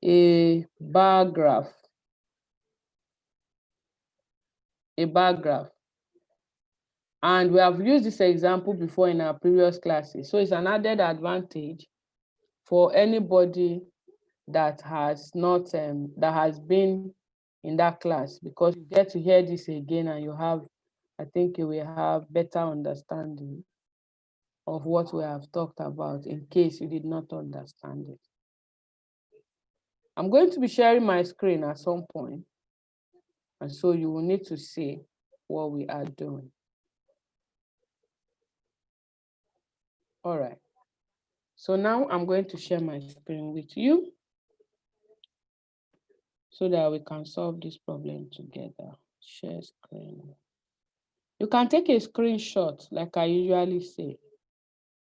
a bar graph. A bar graph. And we have used this example before in our previous classes. So it's an added advantage for anybody that has not that has been in that class, because you get to hear this again and you have, I think you will have better understanding of what we have talked about in case you did not understand it. I'm going to be sharing my screen at some point, and so you will need to see what we are doing. All right. So now I'm going to share my screen with you so that we can solve this problem together. Share screen. You can take a screenshot, like I usually say.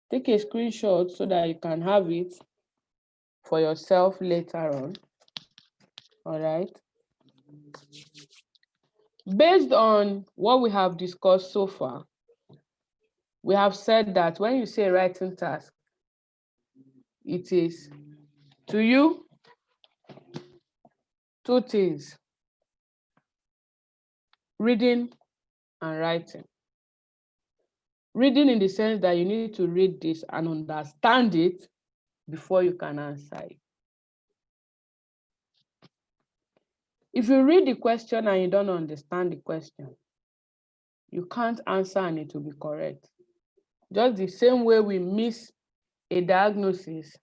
Take a screenshot so that you can have it for yourself later on. All right. Based on what we have discussed so far, we have said that when you say writing task, it is to you 2 things: reading and writing. Reading in the sense that you need to read this and understand it before you can answer it. If you read the question and you don't understand the question, you can't answer and it will be correct. Just the same way we miss a diagnosis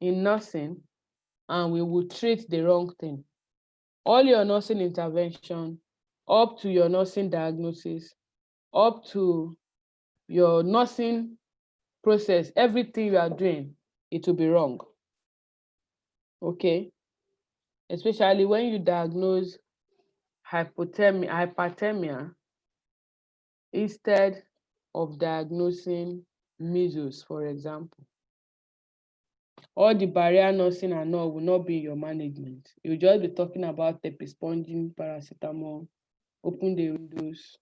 in nursing and we will treat the wrong thing. All your nursing intervention, up to your nursing diagnosis, up to your nursing process, everything you are doing, it will be wrong. Okay? Especially when you diagnose hyperthermia instead of diagnosing measles, for example. All the barrier nursing and all will not be in your management. You'll just be talking about tepispongin, paracetamol, open the windows,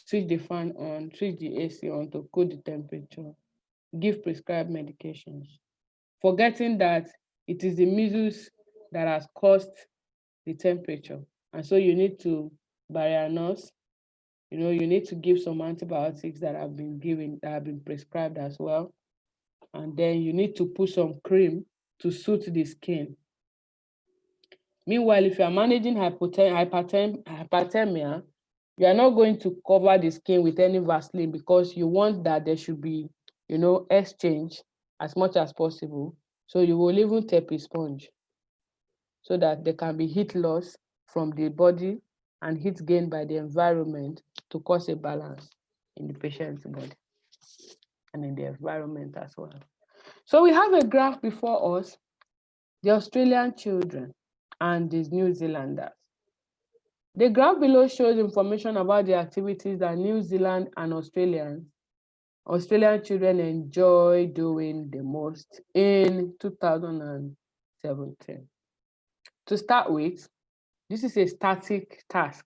switch the fan on, switch the AC on to cool the temperature, give prescribed medications, forgetting that it is the measles that has caused the temperature. And so you need to barrier nurse, you need to give some antibiotics that have been prescribed as well. And then you need to put some cream to suit the skin. Meanwhile, if you are managing hyperthermia, you are not going to cover the skin with any Vaseline because you want that there should be, exchange as much as possible. So you will even tape a sponge so that there can be heat loss from the body and heat gained by the environment to cause a balance in the patient's body and in the environment as well. So we have a graph before us, the Australian children and the New Zealanders. The graph below shows information about the activities that New Zealand and Australian children enjoy doing the most in 2017. To start with, this is a static task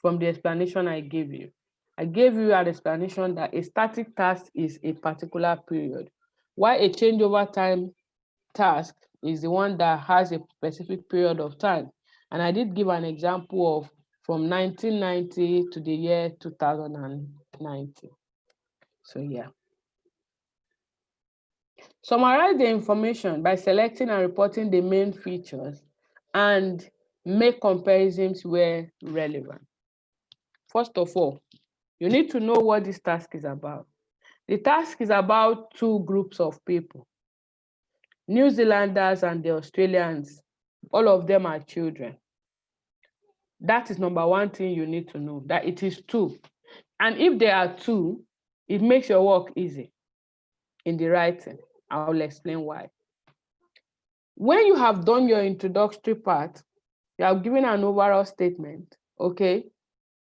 from the explanation I gave you. I gave you an explanation that a static task is a particular period, while a changeover time task is the one that has a specific period of time. And I did give an example of from 1990 to the year 2090. So yeah. Summarize the information by selecting and reporting the main features and make comparisons where relevant. First of all, you need to know what this task is about. The task is about two groups of people, New Zealanders and the Australians. All of them are children. That is number one thing you need to know, that it is two. And if there are two, it makes your work easy in the writing. I will explain why. When you have done your introductory part, you have given an overall statement, okay,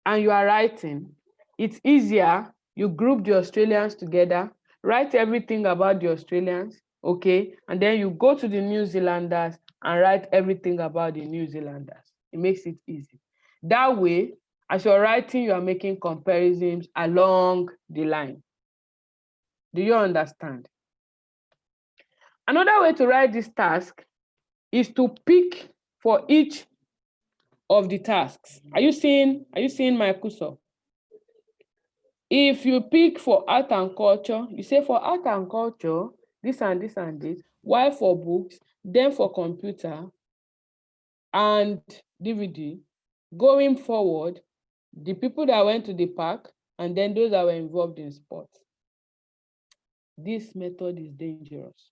and you are writing, it's easier. You group the Australians together, write everything about the Australians, okay, and then you go to the New Zealanders and write everything about the New Zealanders. It makes it easy. That way, as you're writing, you are making comparisons along the line. Do you understand? Another way to write this task is to pick for each of the tasks. Are you seeing my cursor? If you pick for art and culture, you say for art and culture, this and this and this, while for books, then for computer and DVD, going forward, the people that went to the park and then those that were involved in sports. This method is dangerous.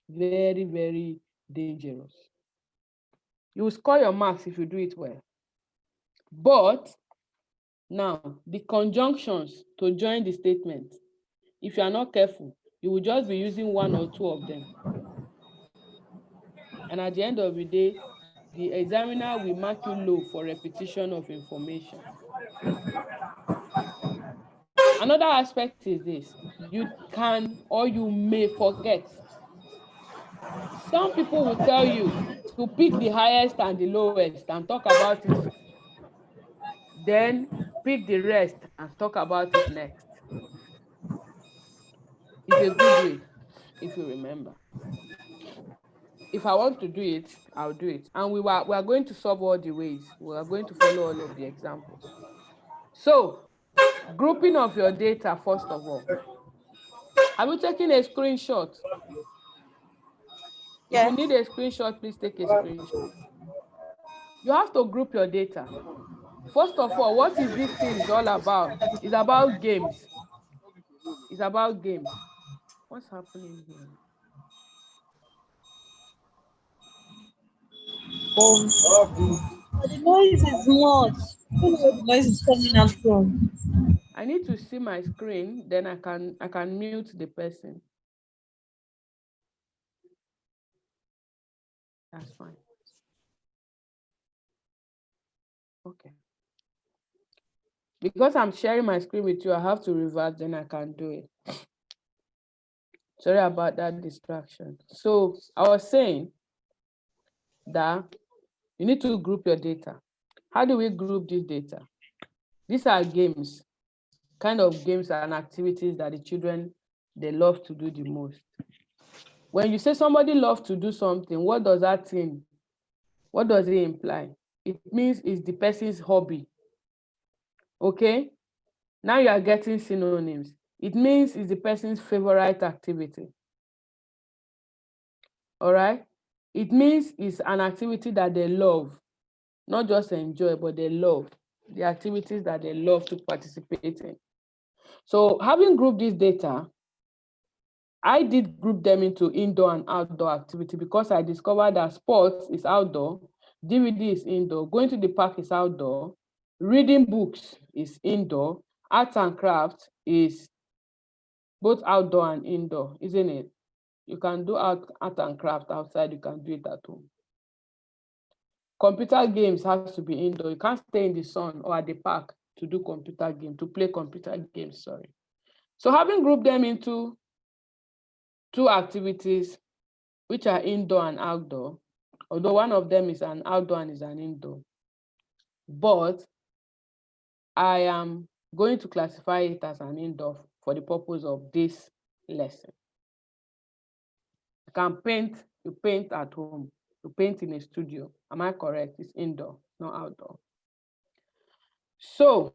Very, very dangerous. You will score your marks if you do it well. But now, the conjunctions to join the statement, if you are not careful, you will just be using one or two of them. And at the end of the day, the examiner will mark you low for repetition of information. Another aspect is this: you can or you may forget. Some people will tell you to pick the highest and the lowest and talk about it. Then pick the rest and talk about it next. It's a good way, if you remember. If I want to do it, I'll do it. And we are going to solve all the ways. We are going to follow all of the examples. So, grouping of your data, first of all. Have you taken a screenshot? If you need a screenshot, please take a screenshot. You have to group your data. First of all, what is this thing is all about? It's about games. It's about games. What's happening here? The noise is much. I don't know where the noise is coming out from. I need to see my screen, then I can mute the person. That's fine. Okay. Because I'm sharing my screen with you, I have to revert, then I can do it. Sorry about that distraction. So I was saying that you need to group your data. How do we group this data? These are games, kind of games and activities that the children, they love to do the most. When you say somebody loves to do something, what does that mean? What does it imply? It means it's the person's hobby. Okay? Now you are getting synonyms. It means it's the person's favorite activity. All right? It means it's an activity that they love, not just enjoy, but they love the activities that they love to participate in. So having grouped this data, I did group them into indoor and outdoor activity because I discovered that sports is outdoor, DVD is indoor, going to the park is outdoor, reading books is indoor, arts and crafts is both outdoor and indoor, isn't it? You can do art and craft outside, you can do it at home. Computer games has to be indoor. You can't stay in the sun or at the park to do computer game, to play computer games, sorry. So having grouped them into two activities, which are indoor and outdoor, although one of them is an outdoor and is an indoor, but I am going to classify it as an indoor for the purpose of this lesson. You can paint, you paint at home, you paint in a studio. Am I correct? It's indoor, not outdoor. So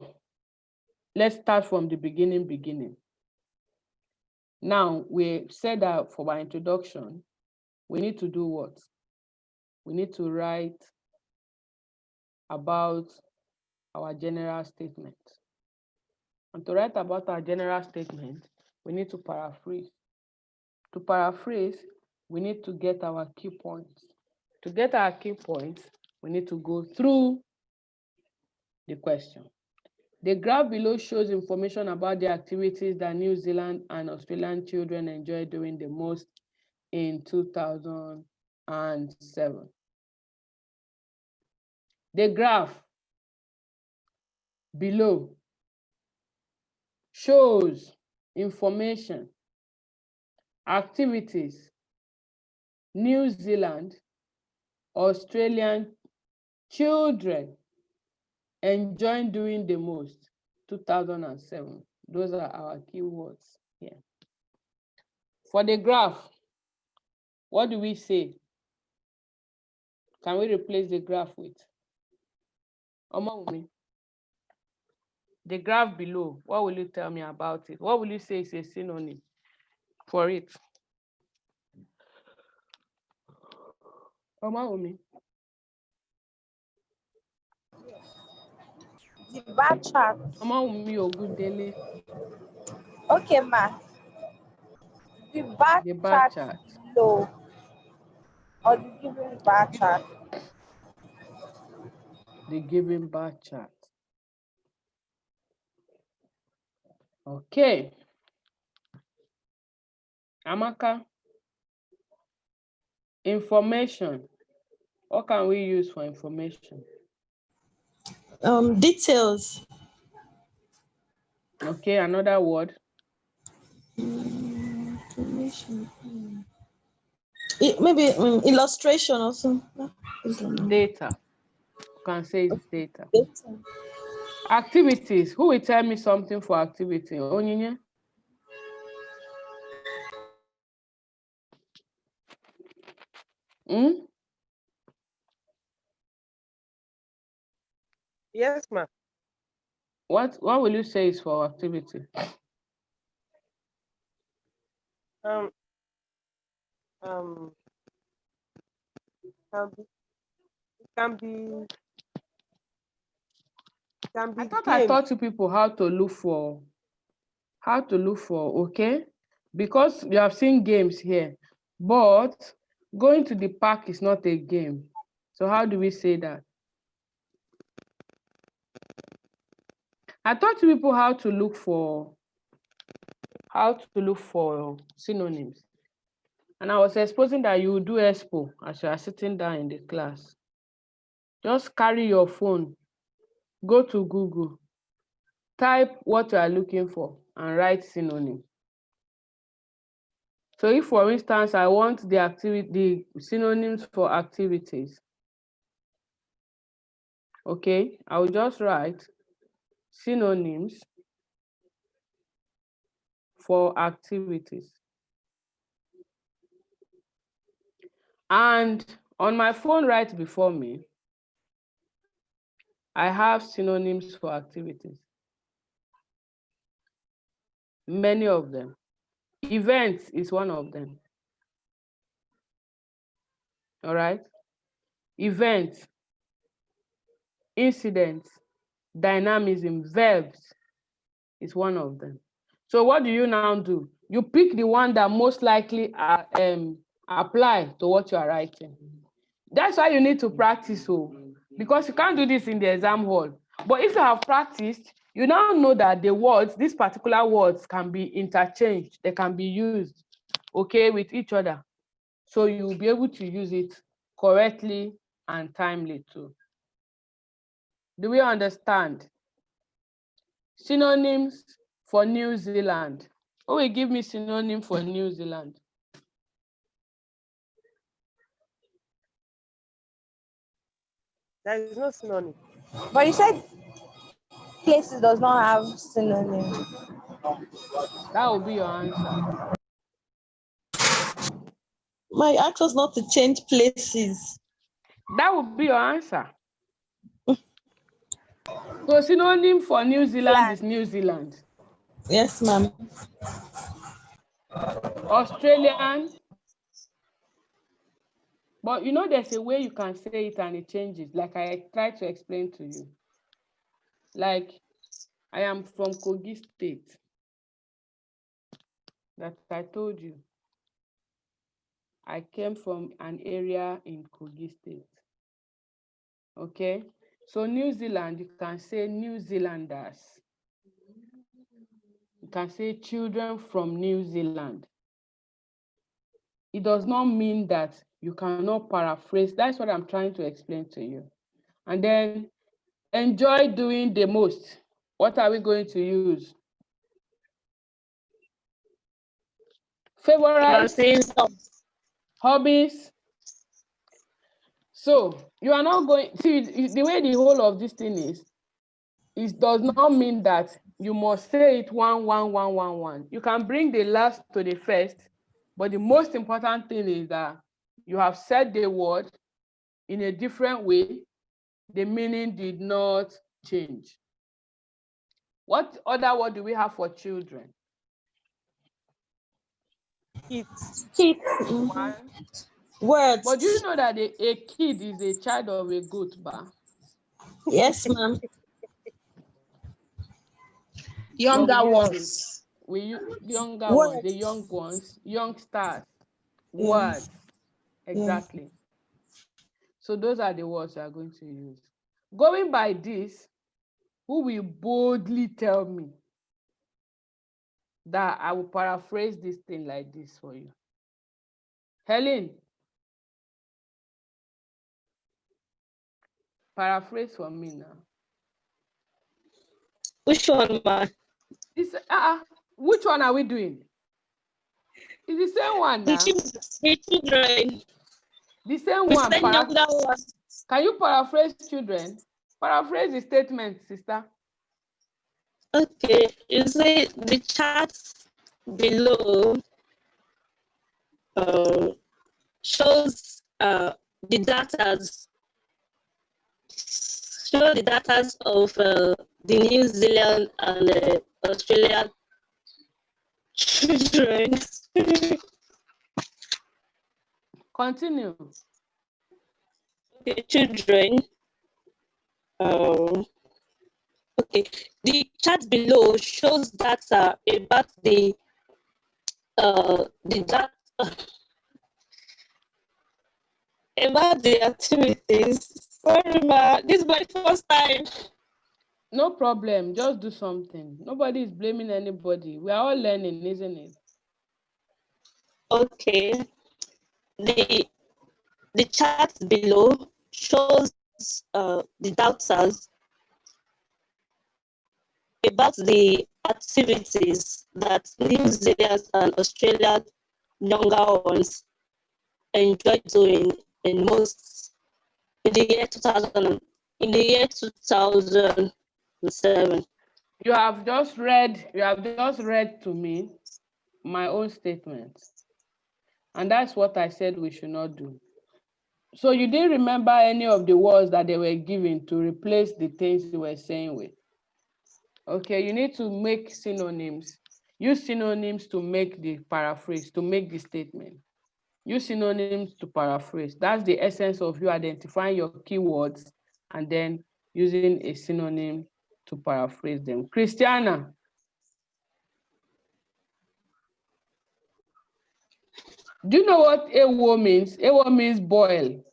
let's start from the beginning. Now, we said that for our introduction, we need to do what? We need to write about our general statement. And to write about our general statement, we need to paraphrase. To paraphrase, we need to get our key points. To get our key points, we need to go through the question. The graph below shows information about the activities that New Zealand and Australian children enjoy doing the most in 2007. The graph below shows information, activities, New Zealand, Australian children enjoying doing the most, 2007. Those are our keywords here. For the graph, what do we say? Can we replace the graph with? The graph below, what will you tell me about it? What will you say is a synonym for it? The bar chart. Okay, ma. The bar chart below, or the given bar chart. The given bar chart. Okay. Amaka. Information. What can we use for information? Details. Okay, another word. Information. Maybe illustration also. Data. You can say it's data. Activities. Who will tell me something for activity? Onyinye? Yes, ma'am. What will you say is for activity? Can be I taught you people how to look for, okay? Because you have seen games here, but going to the park is not a game. So how do we say that? I taught you people how to look for synonyms. And I was exposing that you do expo as you are sitting down in the class. Just carry your phone, go to Google, type what you are looking for, and write synonym. So if, for instance, I want the synonyms for activities, okay, I will just write synonyms for activities. And on my phone right before me, I have synonyms for activities. Many of them. Events is one of them. All right? Events, incidents, dynamism, verbs is one of them. So what do you now do? You pick the one that most likely apply to what you are writing. That's why you need to practice, because you can't do this in the exam hall. But if you have practiced, you now know that the words, these particular words, can be interchanged. They can be used, okay, with each other. So you'll be able to use it correctly and timely too. Do we understand? Synonyms for New Zealand. Who will give me synonym for New Zealand? There is no synonym. But you said places does not have synonym. That will be your answer. My ask us not to change places. That would be your answer. So synonym for New Zealand is New Zealand. Yes, ma'am. Australian. But you know, there's a way you can say it and it changes, like I tried to explain to you. Like, I am from Kogi State. That I told you. I came from an area in Kogi State. Okay? So New Zealand, you can say New Zealanders. You can say children from New Zealand. It does not mean that you cannot paraphrase. That's what I'm trying to explain to you. And then enjoy doing the most. What are we going to use? Favorites, hobbies. So you are not going, see, the way the whole of this thing is, it does not mean that you must say it 1, 1, 1, 1, 1. You can bring the last to the first, but the most important thing is that you have said the word in a different way. The meaning did not change. What other word do we have for children? Kids. Kids. Words. But do you know that a kid is a child of a goat bar? Yes, ma'am. Younger ones. Younger ones, the young ones, youngsters, words. Exactly. So those are the words we are going to use. Going by this, who will boldly tell me that I will paraphrase this thing like this for you? Helen, paraphrase for me now. Which one, ma? Which one are we doing? It's the same one now. The children. The same one. Can you paraphrase children? Paraphrase the statement, sister. Okay, you see the chart below shows the datas. Show the datas of the New Zealand and Australian children. Continue. Okay, children. Okay, the chart below shows data about the data about the activities. Sorry, ma, this is my first time. No problem, just do something. Nobody is blaming anybody. We are all learning, isn't it? Okay, the chart below shows the datas about the activities that New Zealand and Australian younger ones enjoy doing in the year 2000, in the year 2007. You have just read to me my own statement. And that's what I said we should not do. So you didn't remember any of the words that they were given to replace the things you were saying with. Okay, you need to make synonyms. Use synonyms to make the paraphrase, to make the statement. Use synonyms to paraphrase. That's the essence of you identifying your keywords and then using a synonym to paraphrase them. Christiana. Do you know what AWO means? AWO means boil.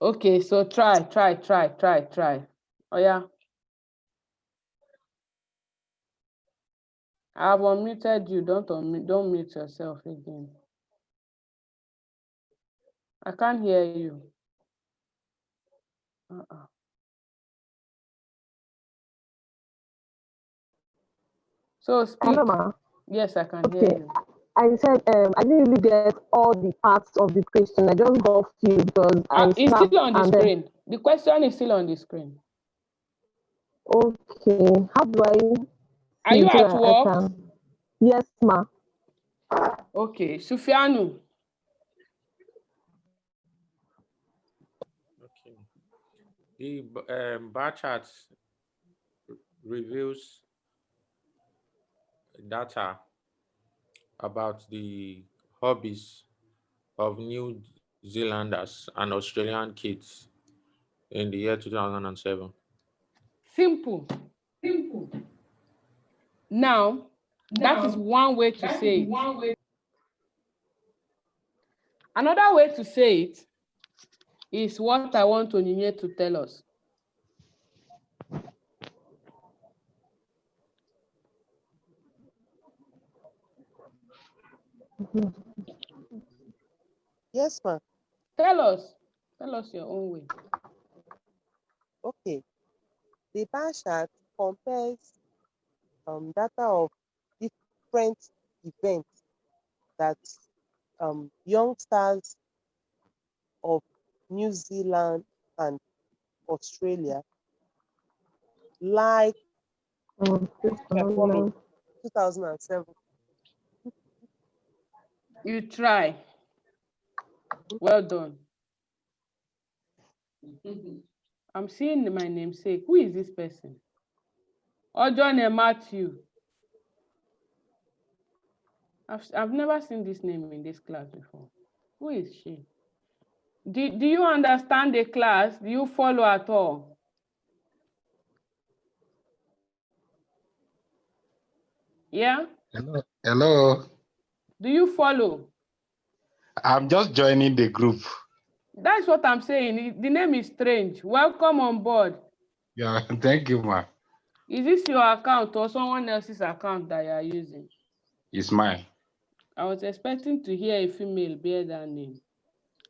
Okay, so try. Oh yeah. I've unmuted you. Don't mute yourself again. I can't hear you. So speak. Hello, ma. Yes, I can hear you. I said I didn't really get all the parts of the question. I just got few because it's still on the screen. The question is still on the screen. Okay. How do I? Are you at work? Yes, ma. Okay, Sufianu. The bar chart reveals data about the hobbies of New Zealanders and Australian kids in the year 2007. Simple. Now, that is one way to say it. Another way to say it is what I want Onyinye to tell us. Yes, ma'am. Tell us your own way. Okay. The bar chart compares data of different events that youngsters of New Zealand and Australia like performing 2007. You try. Well done. I'm seeing my namesake. Who is this person? Ojone Matthew. I've never seen this name in this class before. Who is she? Do you understand the class? Do you follow at all? Yeah? Hello. Hello. Do you follow? I'm just joining the group. That's what I'm saying. The name is strange. Welcome on board. Yeah, thank you, ma. Is this your account or someone else's account that you are using? It's mine. I was expecting to hear a female bear that name.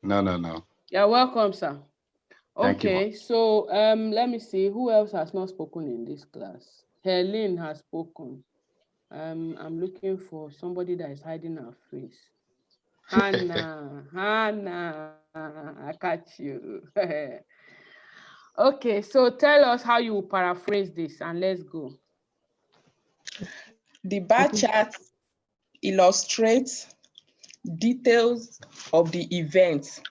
No. You're welcome, sir. Thank you, ma. Okay, so let me see who else has not spoken in this class. Helene has spoken. I'm looking for somebody that is hiding her face. Hannah, I catch you. Okay, so tell us how you paraphrase this and let's go. The bar chart illustrates details of the events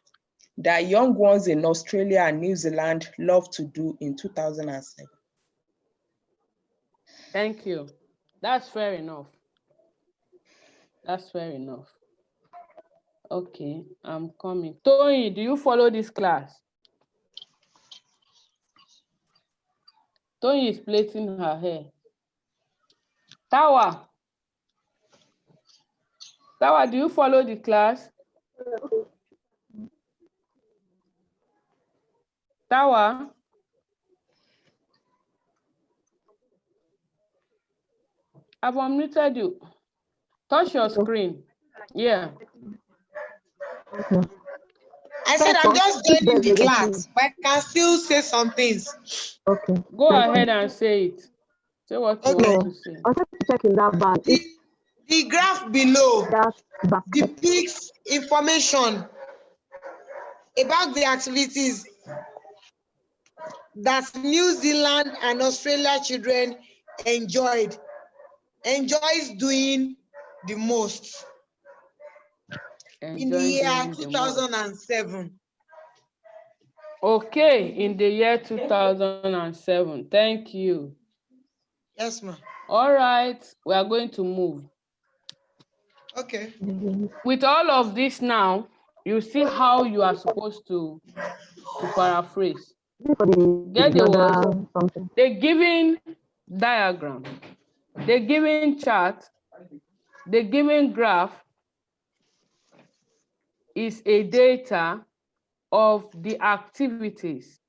that young ones in Australia and New Zealand love to do in 2007. Thank you. That's fair enough. That's fair enough. Okay, I'm coming. Tony, do you follow this class? Tony is plaiting her hair. Tawa, do you follow the class? Tawa? I've unmuted you. Touch your screen. Yeah. I said I'm just joining the class, but I can still say some things. Okay. Go ahead and say it. Say what you want to say. I'm just checking that band. The graph below depicts information about the activities that New Zealand and Australia children enjoys doing the most in the year 2007. Okay, in the year 2007. Thank you. Yes, ma'am. All right, we are going to move. Okay. With all of this now, you see how you are supposed to paraphrase. Get the words, the given diagram, the given chart, the given graph is a data of the activities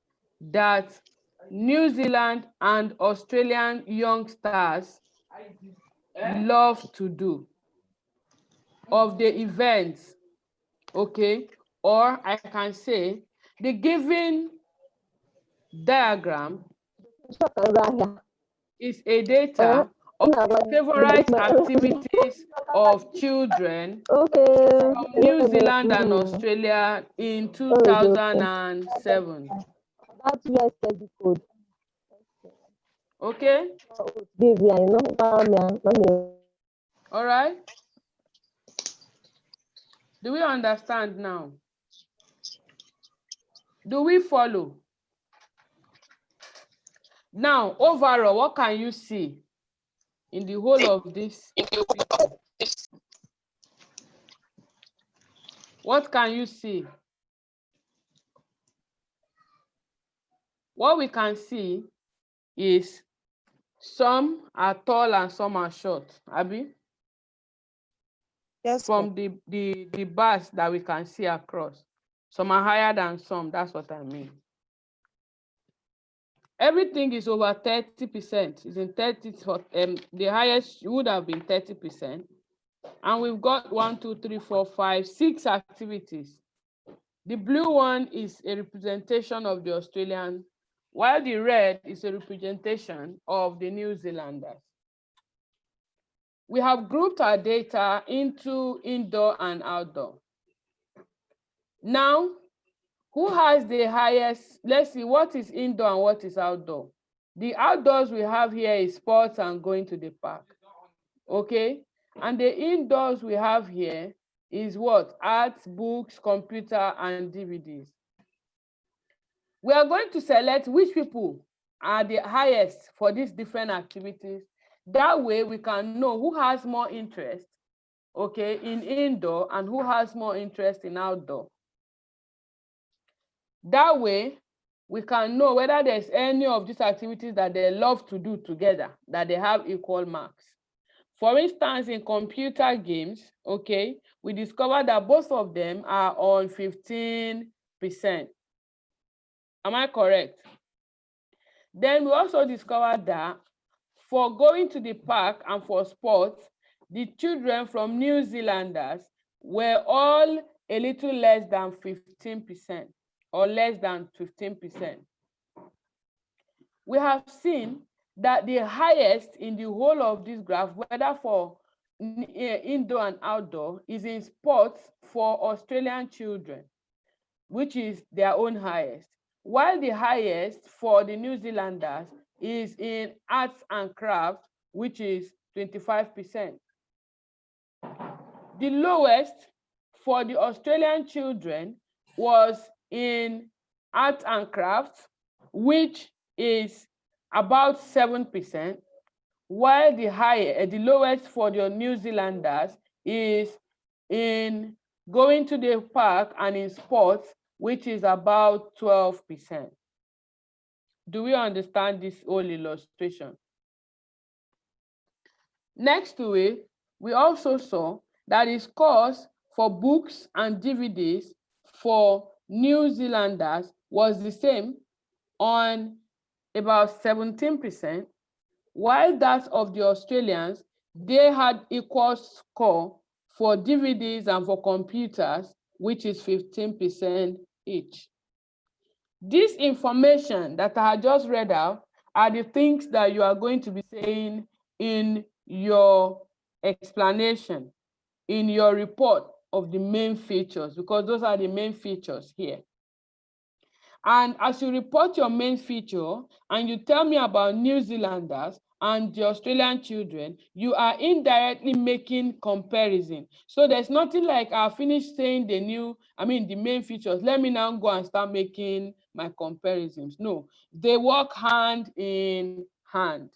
that New Zealand and Australian youngsters love to do, of the events, okay? Or I can say the given diagram is a data of the favorite activities of children from New Zealand and Australia in 2007. That's USB code. Okay? All right? Do we understand now? Do we follow? Now, overall, what can you see in the whole of this? What can you see? What we can see is some are tall and some are short, Abi? Yes. From the bars that we can see across. Some are higher than some, that's what I mean. Everything is over 30%. It's in 30, the highest would have been 30%. And we've got 1, 2, 3, 4, 5, 6 activities. The blue one is a representation of the Australian, while the red is a representation of the New Zealanders. We have grouped our data into indoor and outdoor. Now, who has the highest? Let's see, what is indoor and what is outdoor? The outdoors we have here is sports and going to the park. Okay? And the indoors we have here is what? Arts, books, computer, and DVDs. We are going to select which people are the highest for these different activities. That way we can know who has more interest, okay, in indoor and who has more interest in outdoor. That way we can know whether there's any of these activities that they love to do together, that they have equal marks. For instance, in computer games, okay, we discovered that both of them are on 15%. Am I correct? Then we also discovered that for going to the park and for sports, the children from New Zealanders were all a little less than 15% or less than 15%. We have seen that the highest in the whole of this graph, whether for indoor and outdoor, is in sports for Australian children, which is their own highest, while the highest for the New Zealanders is in arts and crafts, which is 25%. The lowest for the Australian children was in arts and crafts, which is about 7%, while the lowest for the New Zealanders is in going to the park and in sports, which is about 12%. Do we understand this whole illustration? Next to it, we also saw that the scores for books and DVDs for New Zealanders was the same on about 17%, while that of the Australians, they had equal score for DVDs and for computers, which is 15% each. This information that I had just read out are the things that you are going to be saying in your explanation, in your report of the main features, because those are the main features here. And as you report your main feature and you tell me about New Zealanders and the Australian children, you are indirectly making comparison. So there's nothing like I finished saying the main features. Let me now go and start making my comparisons. No, they work hand in hand.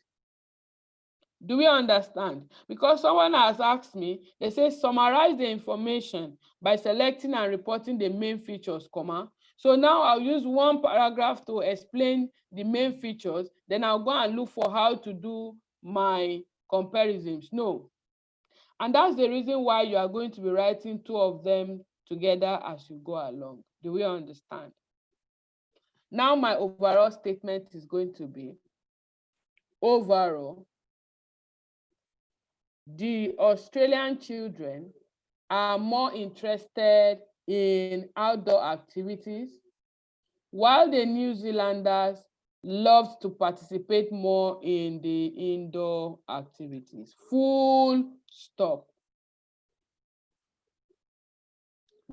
Do we understand? Because someone has asked me, they say summarize the information by selecting and reporting the main features, comma. So now I'll use one paragraph to explain the main features, then I'll go and look for how to do my comparisons. No. And that's the reason why you are going to be writing two of them together as you go along. Do we understand? Now my overall statement is going to be, overall, the Australian children are more interested in outdoor activities, while the New Zealanders loved to participate more in the indoor activities. Full stop.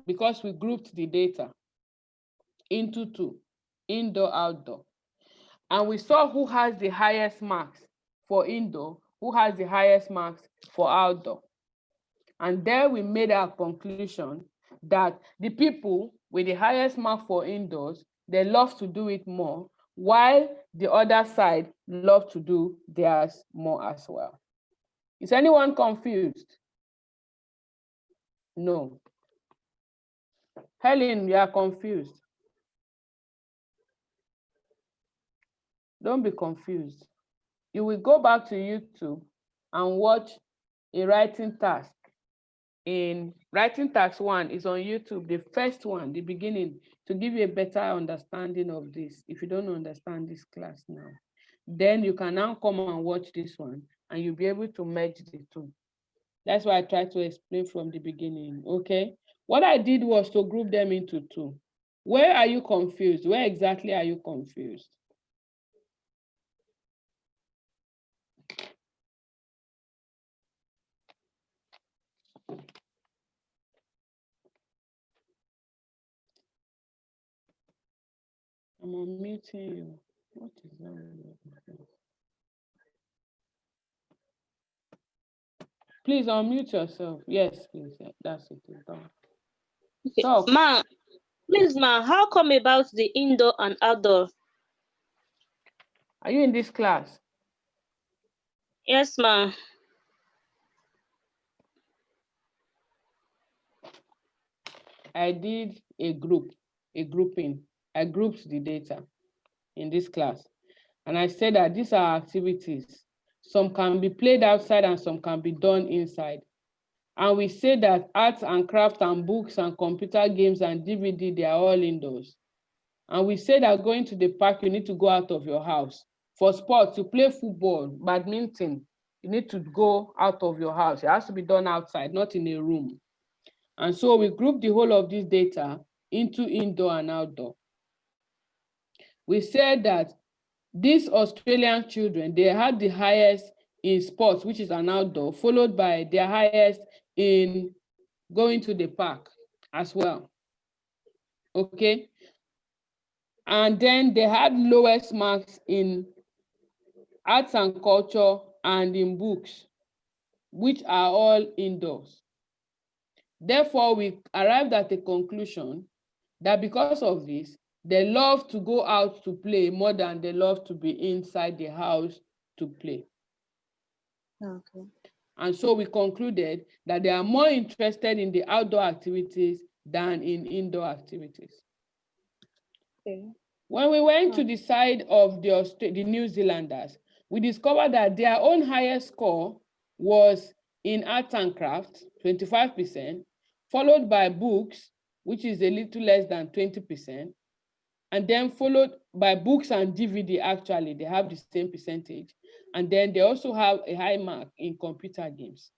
Because we grouped the data into two, indoor, outdoor. And we saw who has the highest marks for indoor, who has the highest marks for outdoor. And there we made our conclusion that the people with the highest mark for indoors, they love to do it more, while the other side love to do theirs more as well. Is anyone confused? No. Helen, you are confused. Don't be confused. You will go back to YouTube and watch a writing task. In writing task 1 is on YouTube, the first one, the beginning, to give you a better understanding of this. If you don't understand this class now, then you can now come and watch this one and you'll be able to merge the two. That's why I tried to explain from the beginning, okay? What I did was to group them into two. Where are you confused? Where exactly are you confused? I'm unmuting you. What is wrong with you? Please unmute yourself. Yes, please. That's it. Okay. Talk. Ma, please, ma, how come about the indoor and outdoor? Are you in this class? Yes, ma. I did a grouping. I grouped the data in this class. And I said that these are activities. Some can be played outside and some can be done inside. And we say that arts and crafts and books and computer games and DVD, they are all indoors. And we say that going to the park, you need to go out of your house. For sports, to play football, badminton, you need to go out of your house. It has to be done outside, not in a room. And so we group the whole of this data into indoor and outdoor. We said that these Australian children, they had the highest in sports, which is an outdoor, followed by their highest in going to the park as well. Okay. And then they had lowest marks in arts and culture and in books, which are all indoors. Therefore, we arrived at a conclusion that because of this, they love to go out to play more than they love to be inside the house to play. Okay. And so we concluded that they are more interested in the outdoor activities than in indoor activities. Okay. When we went to the side of the New Zealanders, we discovered that their own highest score was in arts and crafts, 25%, followed by books, which is a little less than 20%, and then followed by books and DVD, actually, they have the same percentage. And then they also have a high mark in computer games.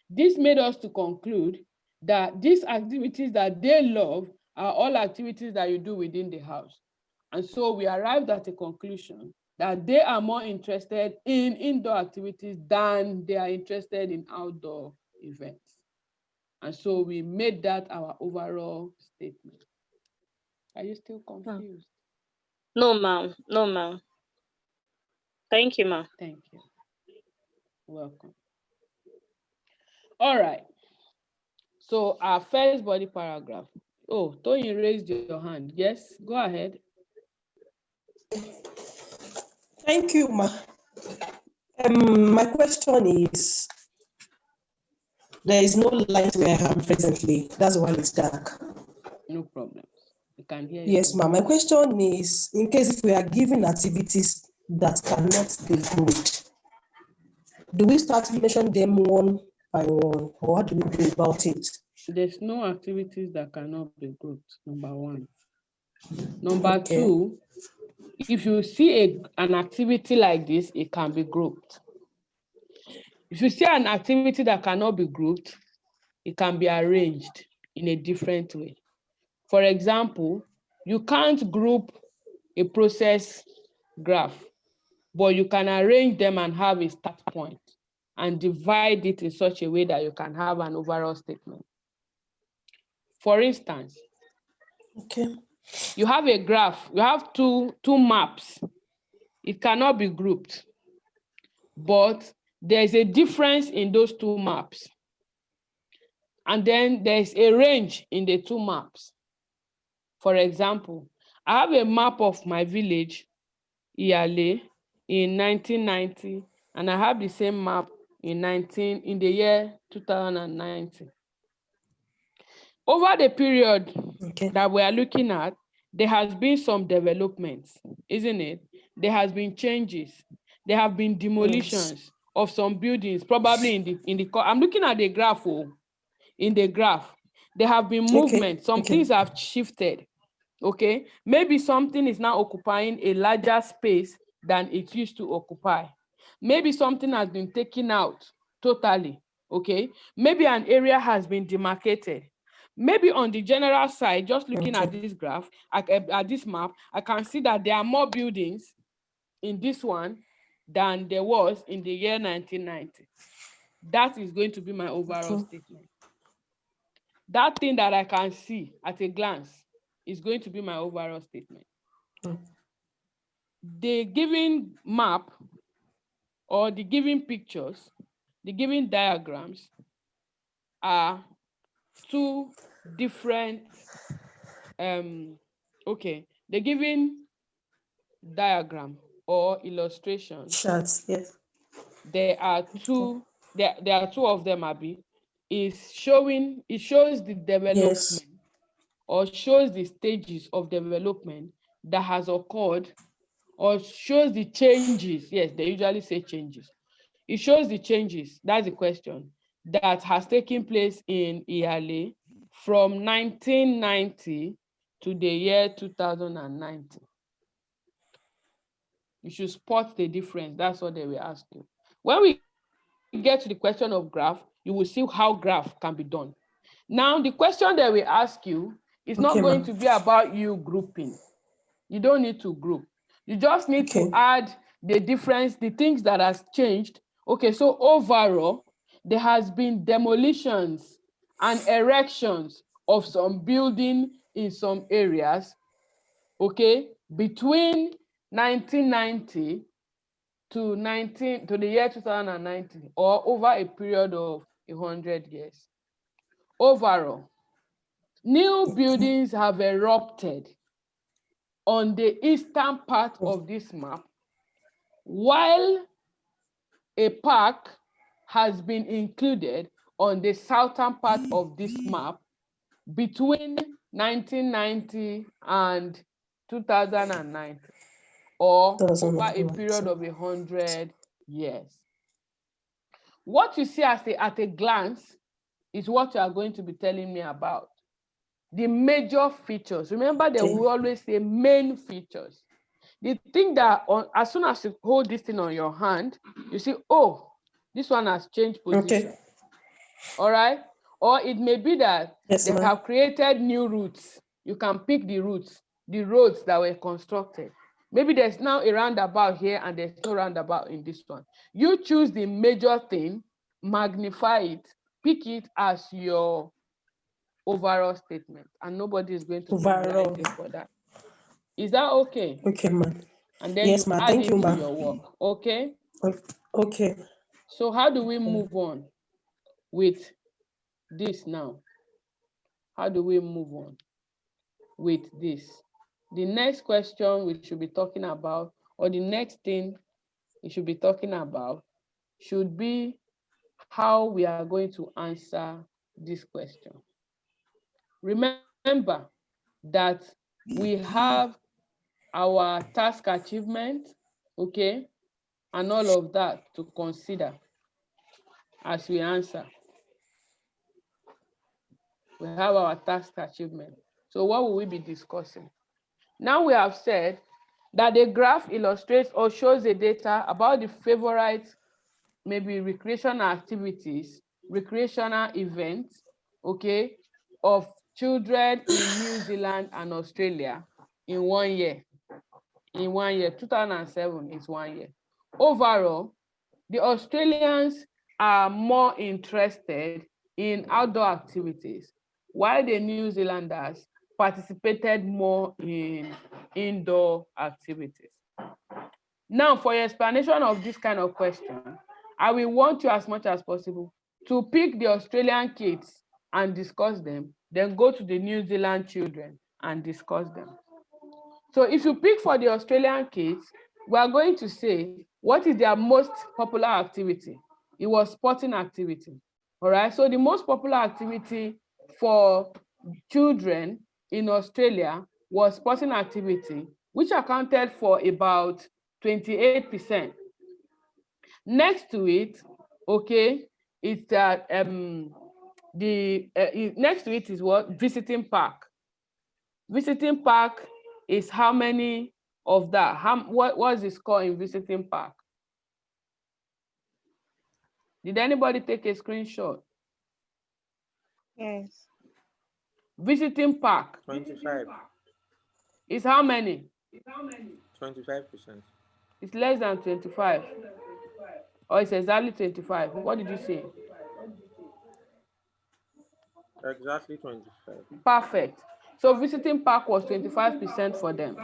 This made us to conclude that these activities that they love are all activities that you do within the house. And so we arrived at a conclusion that they are more interested in indoor activities than they are interested in outdoor events. And so we made that our overall statement. Are you still confused? No, ma'am. No, ma'am. Thank you, ma'am. Thank you. Welcome. All right. So our first body paragraph. Oh, Tony raised your hand. Yes, go ahead. Thank you, ma. My question is, there is no light where I am presently. That's why it's dark. No problem. You can hear you. Yes, ma'am. My question is, in case if we are given activities that cannot be grouped, do we start to mention them one by one, or what do we do about it? There's no activities that cannot be grouped, number one. Number two, if you see an activity like this, it can be grouped. If you see an activity that cannot be grouped, it can be arranged in a different way. For example, you can't group a process graph, but you can arrange them and have a start point and divide it in such a way that you can have an overall statement. For instance, you have a graph, you have two maps. It cannot be grouped, but there's a difference in those two maps. And then there's a range in the two maps. For example, I have a map of my village Iyale in 1990, and I have the same map in the year 2019. Over the period that we are looking at, there has been some developments, isn't it? There has been changes. There have been demolitions of some buildings, probably I'm looking at the graph. In the graph, there have been movement. Some things have shifted. Okay, maybe something is now occupying a larger space than it used to occupy. Maybe something has been taken out totally. Okay, maybe an area has been demarcated. Maybe on the general side, just looking at this graph, at this map, I can see that there are more buildings in this one than there was in the year 1990. That is going to be my overall statement. That thing that I can see at a glance is going to be my overall statement. The given map or the given pictures, the given diagrams are two different, okay, the given diagram or illustration. Charts, yes. There are two, there are two of them, Abby. It shows the development or shows the stages of development that has occurred, or shows the changes. Yes, they usually say changes. It shows the changes, that's the question, that has taken place in Iyale from 1990 to the year 2019. You should spot the difference. That's what they will ask you. When we get to the question of graph, you will see how graph can be done. Now, the question that we ask you is not going to be about you grouping. You don't need to group. You just need to add the difference, the things that has changed. Okay, so overall, there has been demolitions and erections of some building in some areas, okay, between 1990 to the year 2019, or over a period of 100 years. Overall, new buildings have erupted on the eastern part of this map, while a park has been included on the southern part of this map between 1990 and 2009, or over a period of 100 years. What you see at a glance is what you are going to be telling me about. The major features. Remember that we always say main features. The thing that as soon as you hold this thing on your hand, you see, oh, this one has changed position. All right? Or it may be that they have created new routes. You can pick the routes, the roads that were constructed. Maybe there's now a roundabout here and there's no roundabout in this one. You choose the major thing, magnify it, pick it as your overall statement, and nobody is going to penalize you for that. Is that okay? Okay, ma'am. And then Yes, you ma'am. add Thank it you, to ma'am. your work, okay? Okay. So how do we move on with this now? How do we move on with this? The next question we should be talking about, or the next thing we should be talking about, should be how we are going to answer this question. Remember that we have our task achievement, okay, and all of that to consider as we answer. We have our task achievement. So what will we be discussing? Now we have said that the graph illustrates or shows the data about the favorite, maybe recreational activities, recreational events, okay, of children in New Zealand and Australia in 1 year. In 1 year, 2007 is 1 year. Overall, the Australians are more interested in outdoor activities, while the New Zealanders participated more in indoor activities. Now, for your explanation of this kind of question, I will want you as much as possible to pick the Australian kids and discuss them, then go to the New Zealand children and discuss them. So if you pick for the Australian kids, we are going to say, what is their most popular activity? It was sporting activity. All right. So the most popular activity for children in Australia was sporting activity, which accounted for about 28%. Next to it, okay, it's that next to it is what? Visiting park. Visiting park is how many of that? What was the score in visiting park? Did anybody take a screenshot? Yes. Visiting park 25. is how many? 25%. It's less than 25. Or it's exactly 25. What did you say? Exactly 25. Perfect. So visiting park was 25% for them.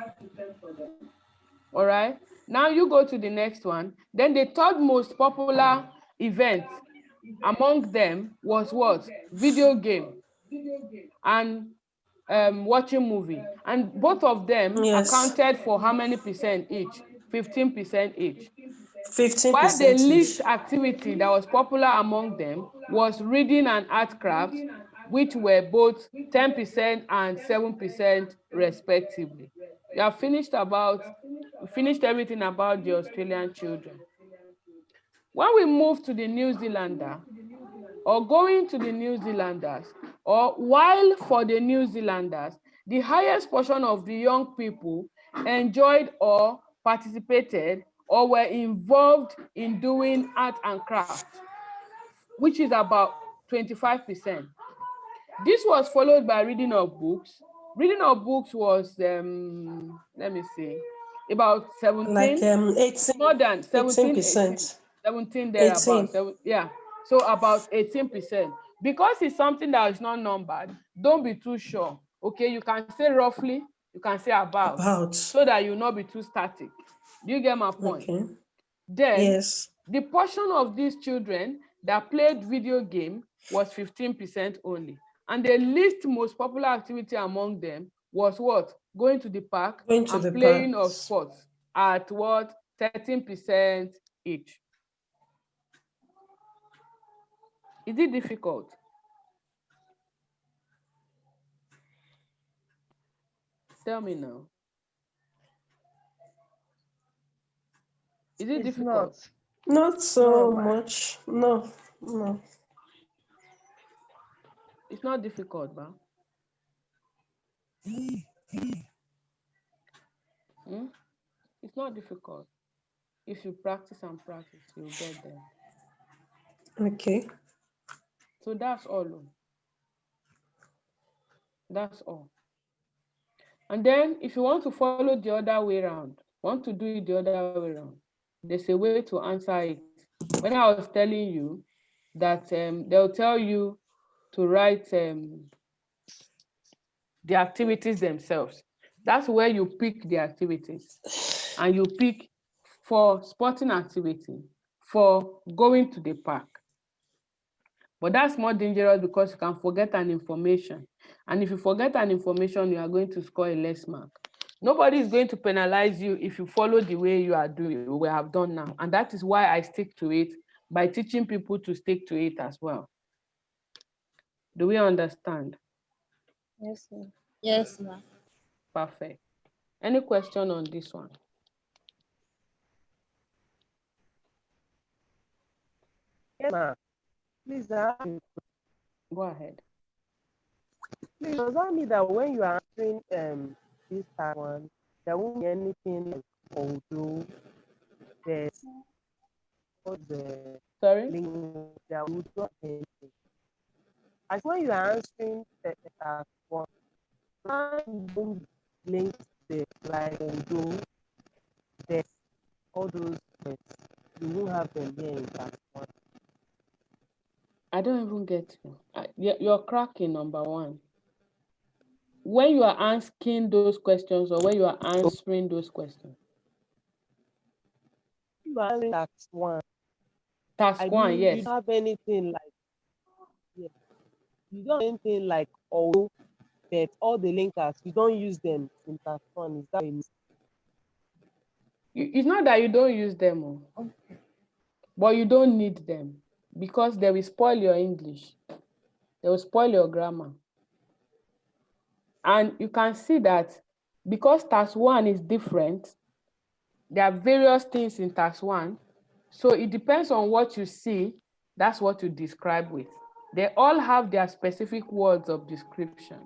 All right. Now you go to the next one. Then the third most popular event among them was what? Video game and watching movie. And both of them Yes. accounted for how many percent each? 15% each. While the 15% least each. activity that was popular among them was reading and art crafts, which were both 10% and 7% respectively. We have finished everything about the Australian children. When we move to the New Zealander, or going to the New Zealanders, or while for the New Zealanders, the highest portion of the young people enjoyed or participated or were involved in doing art and craft, which is about 25%. This was followed by reading of books. Reading of books was, let me see, about 17, Like 18, more than 17, 18%. 17 18. thereabouts. Yeah, so about 18%. Because it's something that is not numbered, don't be too sure. Okay, you can say roughly, you can say about. So that you'll not be too static. Do you get my point? Okay. Then, Yes. the portion of these children that played video game was 15% only. And the least most popular activity among them was what? Going to the park Going to and the playing of parks. sports at what? 13% each. Is it difficult? Tell me now. Is it difficult? Not so much. No, no. It's not difficult, ba? It's not difficult. If you practice and practice, you'll get there. Okay. So that's all. That's all. And then if you want to follow the other way around, want to do it the other way around, there's a way to answer it. When I was telling you that they'll tell you to write the activities themselves. That's where you pick the activities. And you pick for sporting activity, for going to the park. But that's more dangerous because you can forget an information. And if you forget an information, you are going to score a less mark. Nobody is going to penalize you if you follow the way you are doing, we have done now. And that is why I stick to it by teaching people to stick to it as well. Do we understand? Yes, ma'am. Yes, ma'am. Perfect. Any question on this one? Yes, ma'am. Please, go ahead. Please, does that mean that when you are answering this type one, there won't be anything like although there's the link that would not be anything. As when you are answering the task one, you don't link the like although there's all those words, you won't have them here in task one. I don't even get you. You're cracking, number one. When you are asking those questions or when you are answering those questions? You are answering task one. Task one, yes. You don't have anything like, yes. You don't have anything like although, but all the linkers, you don't use them in task one. Is that what you mean? It's not that you don't use them, but you don't need them because they will spoil your English. They will spoil your grammar. And you can see that because task 1 is different, there are various things in task 1. So it depends on what you see, that's what you describe with. They all have their specific words of description.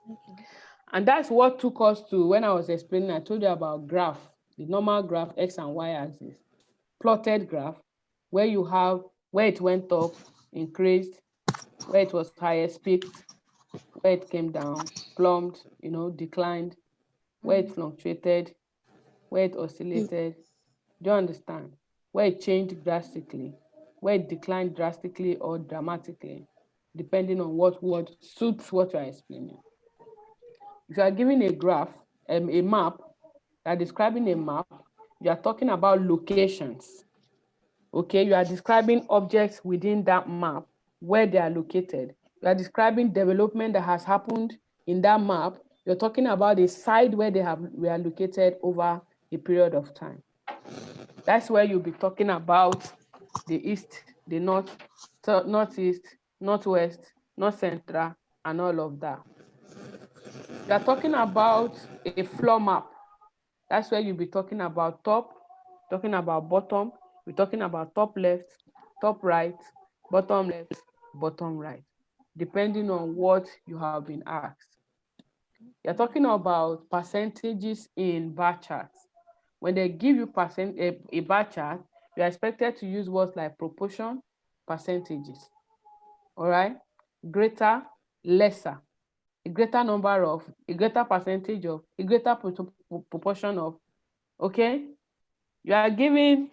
Okay. And that's what took us to, when I was explaining, I told you about graph, the normal graph, X and Y axis, plotted graph, where you have where it went up, increased, where it was highest, peaked, where it came down, plumbed, declined, where it fluctuated, where it oscillated. Do you understand? Where it changed drastically, where it declined drastically or dramatically, depending on what word suits what you are explaining. If you are giving a graph, a map, you are describing a map, you are talking about locations. Okay, you are describing objects within that map, where they are located. You are describing development that has happened in that map. You're talking about the site where they were located over a period of time. That's where you'll be talking about the east, the north, northeast, northwest, north central, and all of that. You are talking about a floor map. That's where you'll be talking about top, talking about bottom, we're talking about top left, top right, bottom left, bottom right, depending on what you have been asked. You're talking about percentages in bar charts. When they give you a bar chart, you're expected to use words like proportion, percentages. All right? Greater, lesser, a greater number of, a greater percentage of, a greater proportion of. Okay? You are given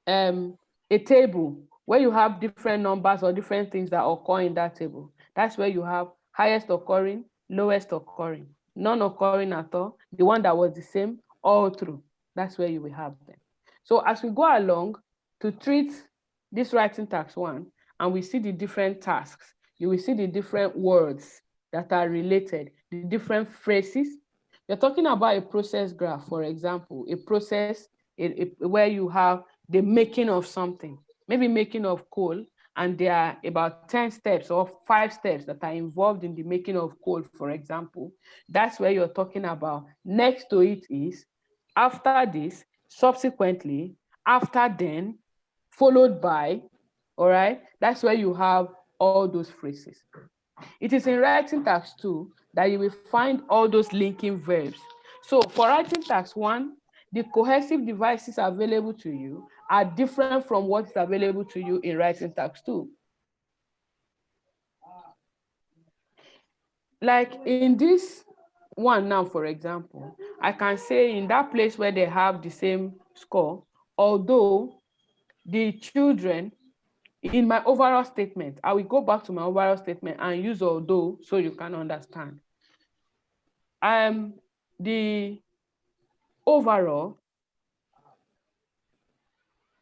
a table where you have different numbers or different things that occur in that table. That's where you have highest occurring, lowest occurring, none occurring at all, the one that was the same all through. That's where you will have them. So as we go along to treat this writing task 1, and we see the different tasks, you will see the different words that are related, the different phrases. You're talking about a process graph, for example, a process where you have the making of something, maybe making of coal, and there are about 10 steps or 5 steps that are involved in the making of coal, for example. That's where you're talking about. Next to it is after this, subsequently, after then, followed by, all right? That's where you have all those phrases. It is in writing task 2 that you will find all those linking verbs. So for writing task 1, the cohesive devices available to you are different from what is available to you in writing task 2. Like in this one now, for example, I can say in that place where they have the same score, although the children, in my overall statement, I will go back to my overall statement and use although so you can understand. The overall,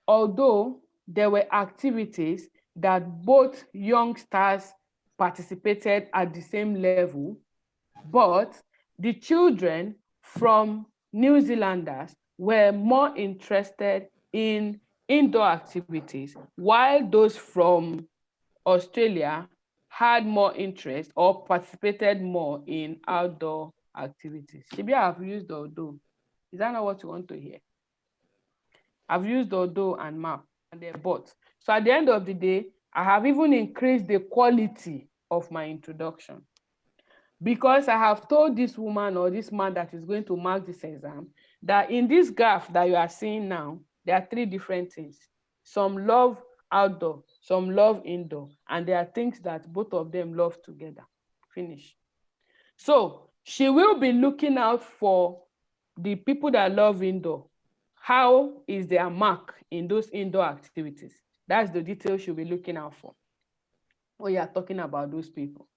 although there were activities that both youngsters participated at the same level, but the children from New Zealanders were more interested in indoor activities, while those from Australia had more interest or participated more in outdoor activities. Maybe I've used although. Is that not what you want to hear? I've used although and map and they're both. So at the end of the day, I have even increased the quality of my introduction, because I have told this woman or this man that is going to mark this exam that in this graph that you are seeing now, there are 3 different things. Some love outdoor, some love indoor, and there are things that both of them love together. Finish. So she will be looking out for the people that love indoor. How is their mark in those indoor activities? That's the detail she'll be looking out for when you are talking about those people.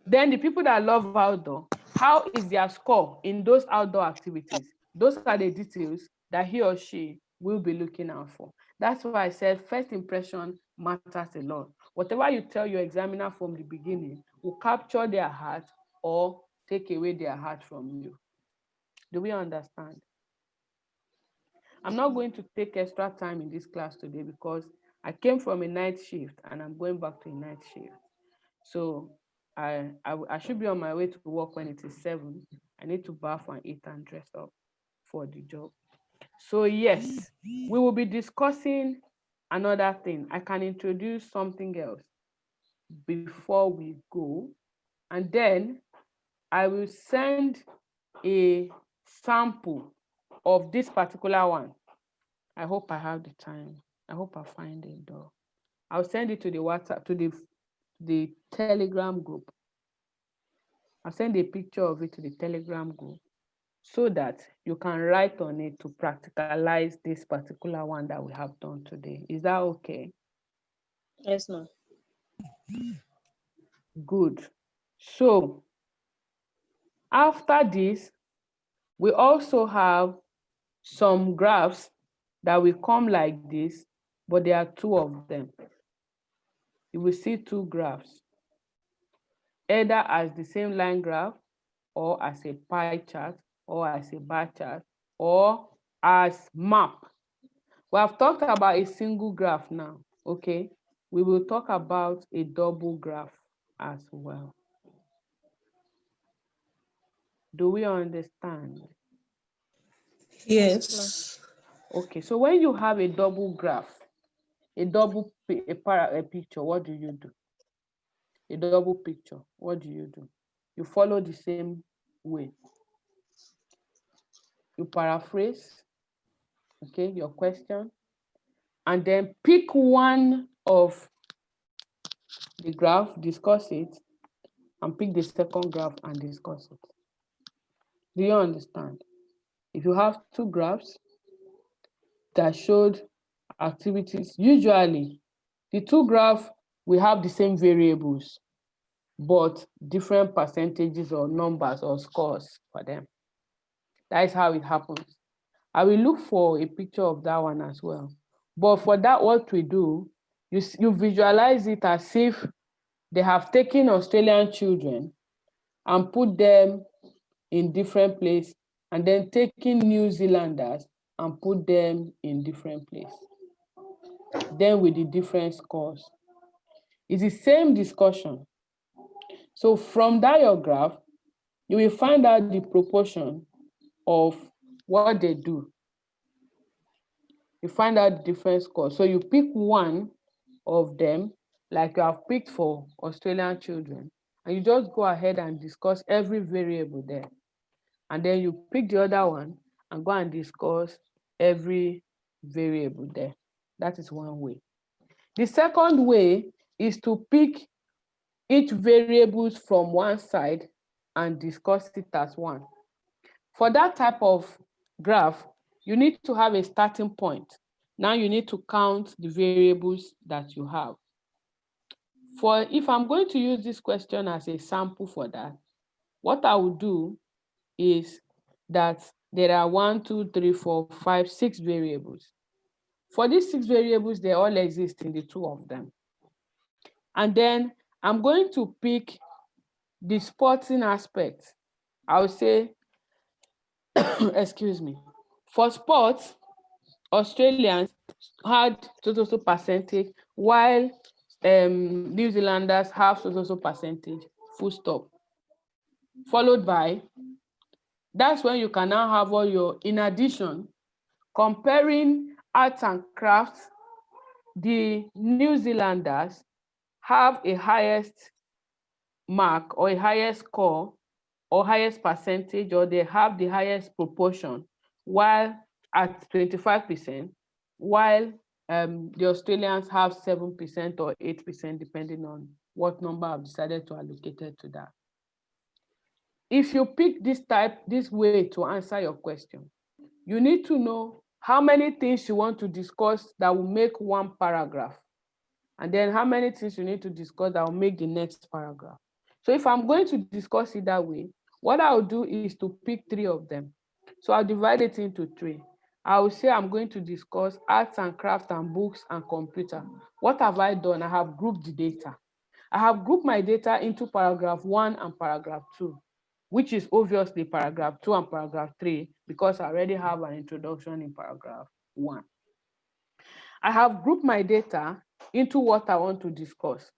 Then the people that love outdoor, how is their score in those outdoor activities? Those are the details that he or she will be looking out for. That's why I said first impression matters a lot. Whatever you tell your examiner from the beginning will capture their heart or take away their heart from you. Do we understand? I'm not going to take extra time in this class today because I came from a night shift and I'm going back to a night shift. So I should be on my way to work when it is 7. I need to bath and eat and dress up for the job. So yes, we will be discussing another thing. I can introduce something else before we go, and then I will send a sample of this particular one. I hope I have the time. I hope I find it though. I'll send it to the WhatsApp, to the Telegram group. I'll send a picture of it to the Telegram group so that you can write on it to practicalize this particular one that we have done today. Is that okay? Yes, ma'am. Good. So after this, we also have some graphs that will come like this, but there are 2 of them. You will see 2 graphs, either as the same line graph, or as a pie chart, or as a bar chart, or as map. We have talked about a single graph now, okay? We will talk about a double graph as well. Do we understand? Yes. Okay, so when you have a double graph, a picture, what do you do? A double picture, what do you do? You follow the same way. You paraphrase, okay, your question, and then pick one of the graph, discuss it, and pick the second graph and discuss it. Do you understand? If you have 2 graphs that showed activities, usually the 2 graphs will have the same variables, but different percentages or numbers or scores for them. That is how it happens. I will look for a picture of that one as well. But for that, what we do, you visualize it as if they have taken Australian children and put them in different places, and then taking New Zealanders and put them in different places. Then with the different scores. It's the same discussion. So from that your graph, you will find out the proportion of what they do. You find out the different scores. So you pick one of them, like you have picked for Australian children, and you just go ahead and discuss every variable there. And then you pick the other one and go and discuss every variable there. That is one way. The second way is to pick each variables from one side and discuss it as one. For that type of graph, you need to have a starting point. Now you need to count the variables that you have. For if I'm going to use this question as a sample for that, what I will do is that there are 1, 2, 3, 4, 5, 6 variables. For these 6 variables, they all exist in the 2 of them. And then I'm going to pick the sporting aspect. I would say, excuse me, for sports, Australians had so percentage, while New Zealanders have so percentage, full stop. Followed by, that's when you can now have all your, in addition, comparing arts and crafts, the New Zealanders have a highest mark or a highest score or highest percentage, or they have the highest proportion, while at 25%, while the Australians have 7% or 8%, depending on what number I've decided to allocate to that. If you pick this way to answer your question, you need to know how many things you want to discuss that will make one paragraph, and then how many things you need to discuss that will make the next paragraph. So if I'm going to discuss it that way, what I'll do is to pick 3 of them. So I'll divide it into 3. I will say I'm going to discuss arts and crafts and books and computer. What have I done? I have grouped the data. I have grouped my data into paragraph 1 and paragraph 2. which is obviously paragraph 2 and paragraph 3, because I already have an introduction in paragraph 1. I have grouped my data into what I want to discuss.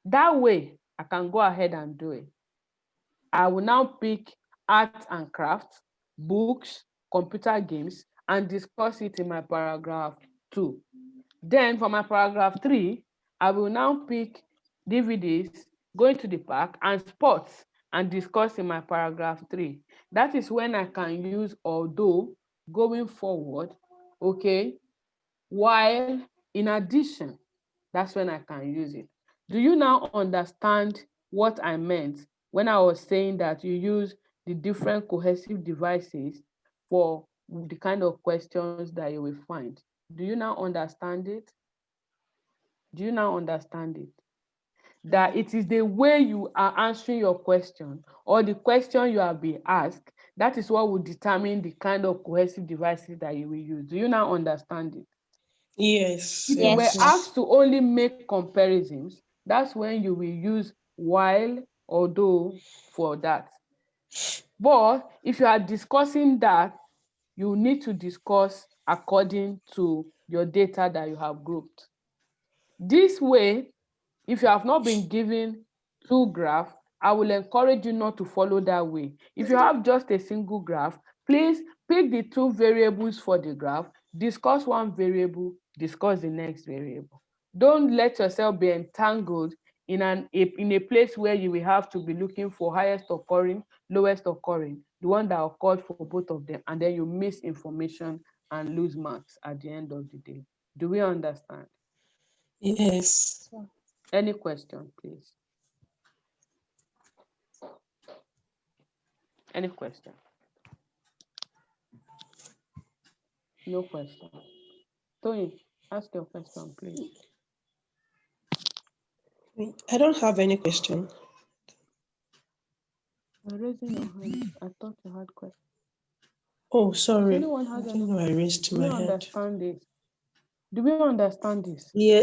That way, I can go ahead and do it. I will now pick art and crafts, books, computer games, and discuss it in my paragraph 2. Then for my paragraph 3, I will now pick DVDs, going to the park, and sports, and discuss in my paragraph 3. That is when I can use although going forward, okay, while in addition, that's when I can use it. Do you now understand what I meant when I was saying that you use the different cohesive devices for the kind of questions that you will find? Do you now understand it? Do you now understand it? That it is the way you are answering your question or the question you have been asked, that is what will determine the kind of cohesive devices that you will use. Do you now understand it? Yes. If you were asked to only make comparisons, that's when you will use while or though for that. But if you are discussing that, you need to discuss according to your data that you have grouped. This way, if you have not been given 2 graphs, I will encourage you not to follow that way. If you have just a single graph, please pick the 2 variables for the graph, discuss one variable, discuss the next variable. Don't let yourself be entangled in a place where you will have to be looking for highest occurring, lowest occurring, the one that occurred for both of them, and then you miss information and lose marks at the end of the day. Do we understand? Yes. Any question, please? Any question? No question. Tony, ask your question, please. I don't have any question. You're raising your hand. I thought you had question. Oh, sorry. Anyone I has didn't any know I question? raised Do my we hand. understand this? Do we understand this? Yeah.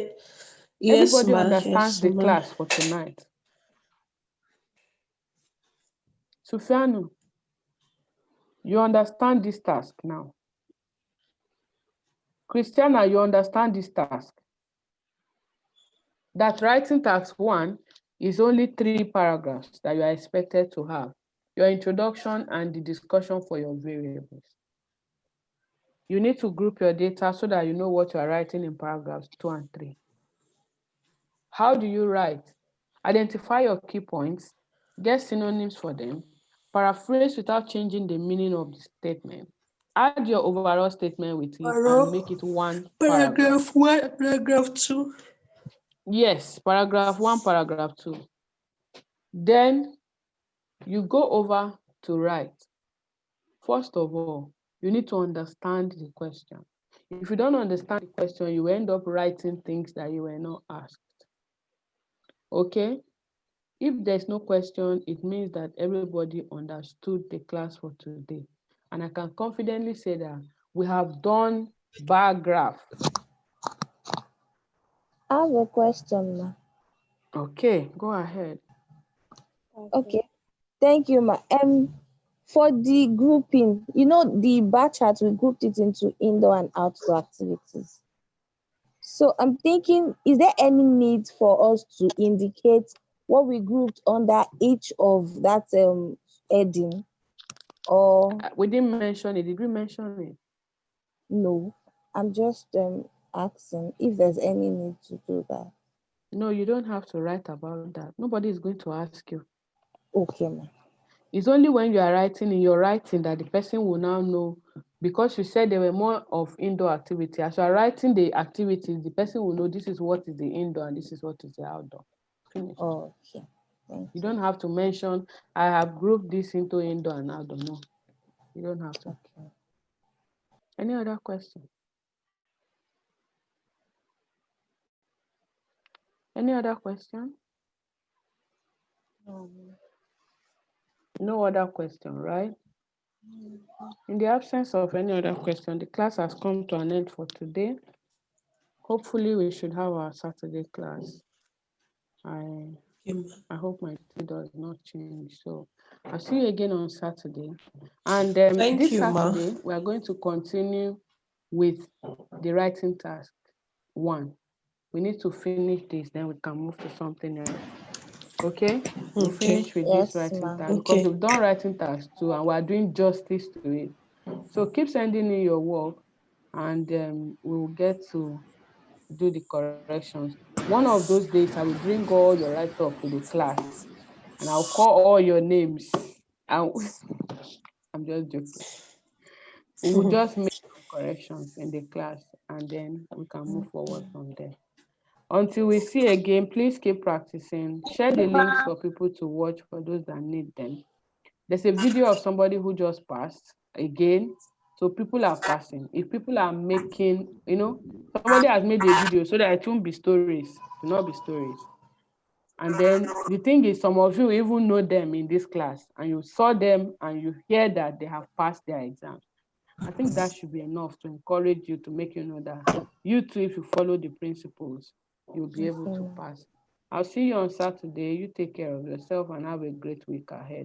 Yes, Everybody ma. understands Yes, the ma. class for tonight. Sufiano, you understand this task now. Christiana, you understand this task. That writing task 1 is only 3 paragraphs that you are expected to have. Your introduction and the discussion for your variables. You need to group your data so that you know what you are writing in paragraphs 2 and 3. How do you write? Identify your key points, get synonyms for them, paraphrase without changing the meaning of the statement, add your overall statement with it, and make it 1 paragraph. Paragraph 1, paragraph 2. Yes, paragraph 1, paragraph 2. Then you go over to write. First of all, you need to understand the question. If you don't understand the question, you end up writing things that you were not asked. Okay? If there's no question, it means that everybody understood the class for today. And I can confidently say that we have done bar graph. I have a question, ma. Okay, go ahead. Okay. Thank you, ma. For the grouping, the bar chart, we grouped it into indoor and outdoor activities. So I'm thinking, is there any need for us to indicate what we grouped under each of that heading? Or we didn't mention it. Did we mention it? No, I'm just asking if there's any need to do that. No, you don't have to write about that. Nobody is going to ask you. Okay, ma'am. It's only when you are writing in your writing that the person will now know, because you said there were more of indoor activity. As you are writing the activities, the person will know this is what is the indoor and this is what is the outdoor. Finish. Oh, okay. Thank you. Don't have to mention, I have grouped this into indoor and outdoor. No, you don't have to. Okay. Any other question? Any other question? No other question, right? In the absence of any other question, the class has come to an end for today. Hopefully, we should have our Saturday class. I I hope my thing does not change. So I'll see you again on Saturday. And Thank this you, ma. Saturday, we are going to continue with the writing task 1. We need to finish this, then we can move to something else. Okay? We'll Okay. finish with this Yes, writing ma'am. task because Okay. we've done writing task 2 and we're doing justice to it. So keep sending in your work and we will get to do the corrections. One of those days, I will bring all your write-up to the class and I'll call all your names. And I'm just joking. We will just make some corrections in the class and then we can move forward from there. Until we see again, please keep practicing. Share the links for people to watch for those that need them. There's a video of somebody who just passed again. So people are passing. If people are making, somebody has made a video so that it won't be stories, to not be stories. And then the thing is, some of you even know them in this class and you saw them and you hear that they have passed their exams. I think that should be enough to encourage you, to make you know that you too, if you follow the principles, you'll be able to pass. I'll see you on Saturday. You take care of yourself and have a great week ahead.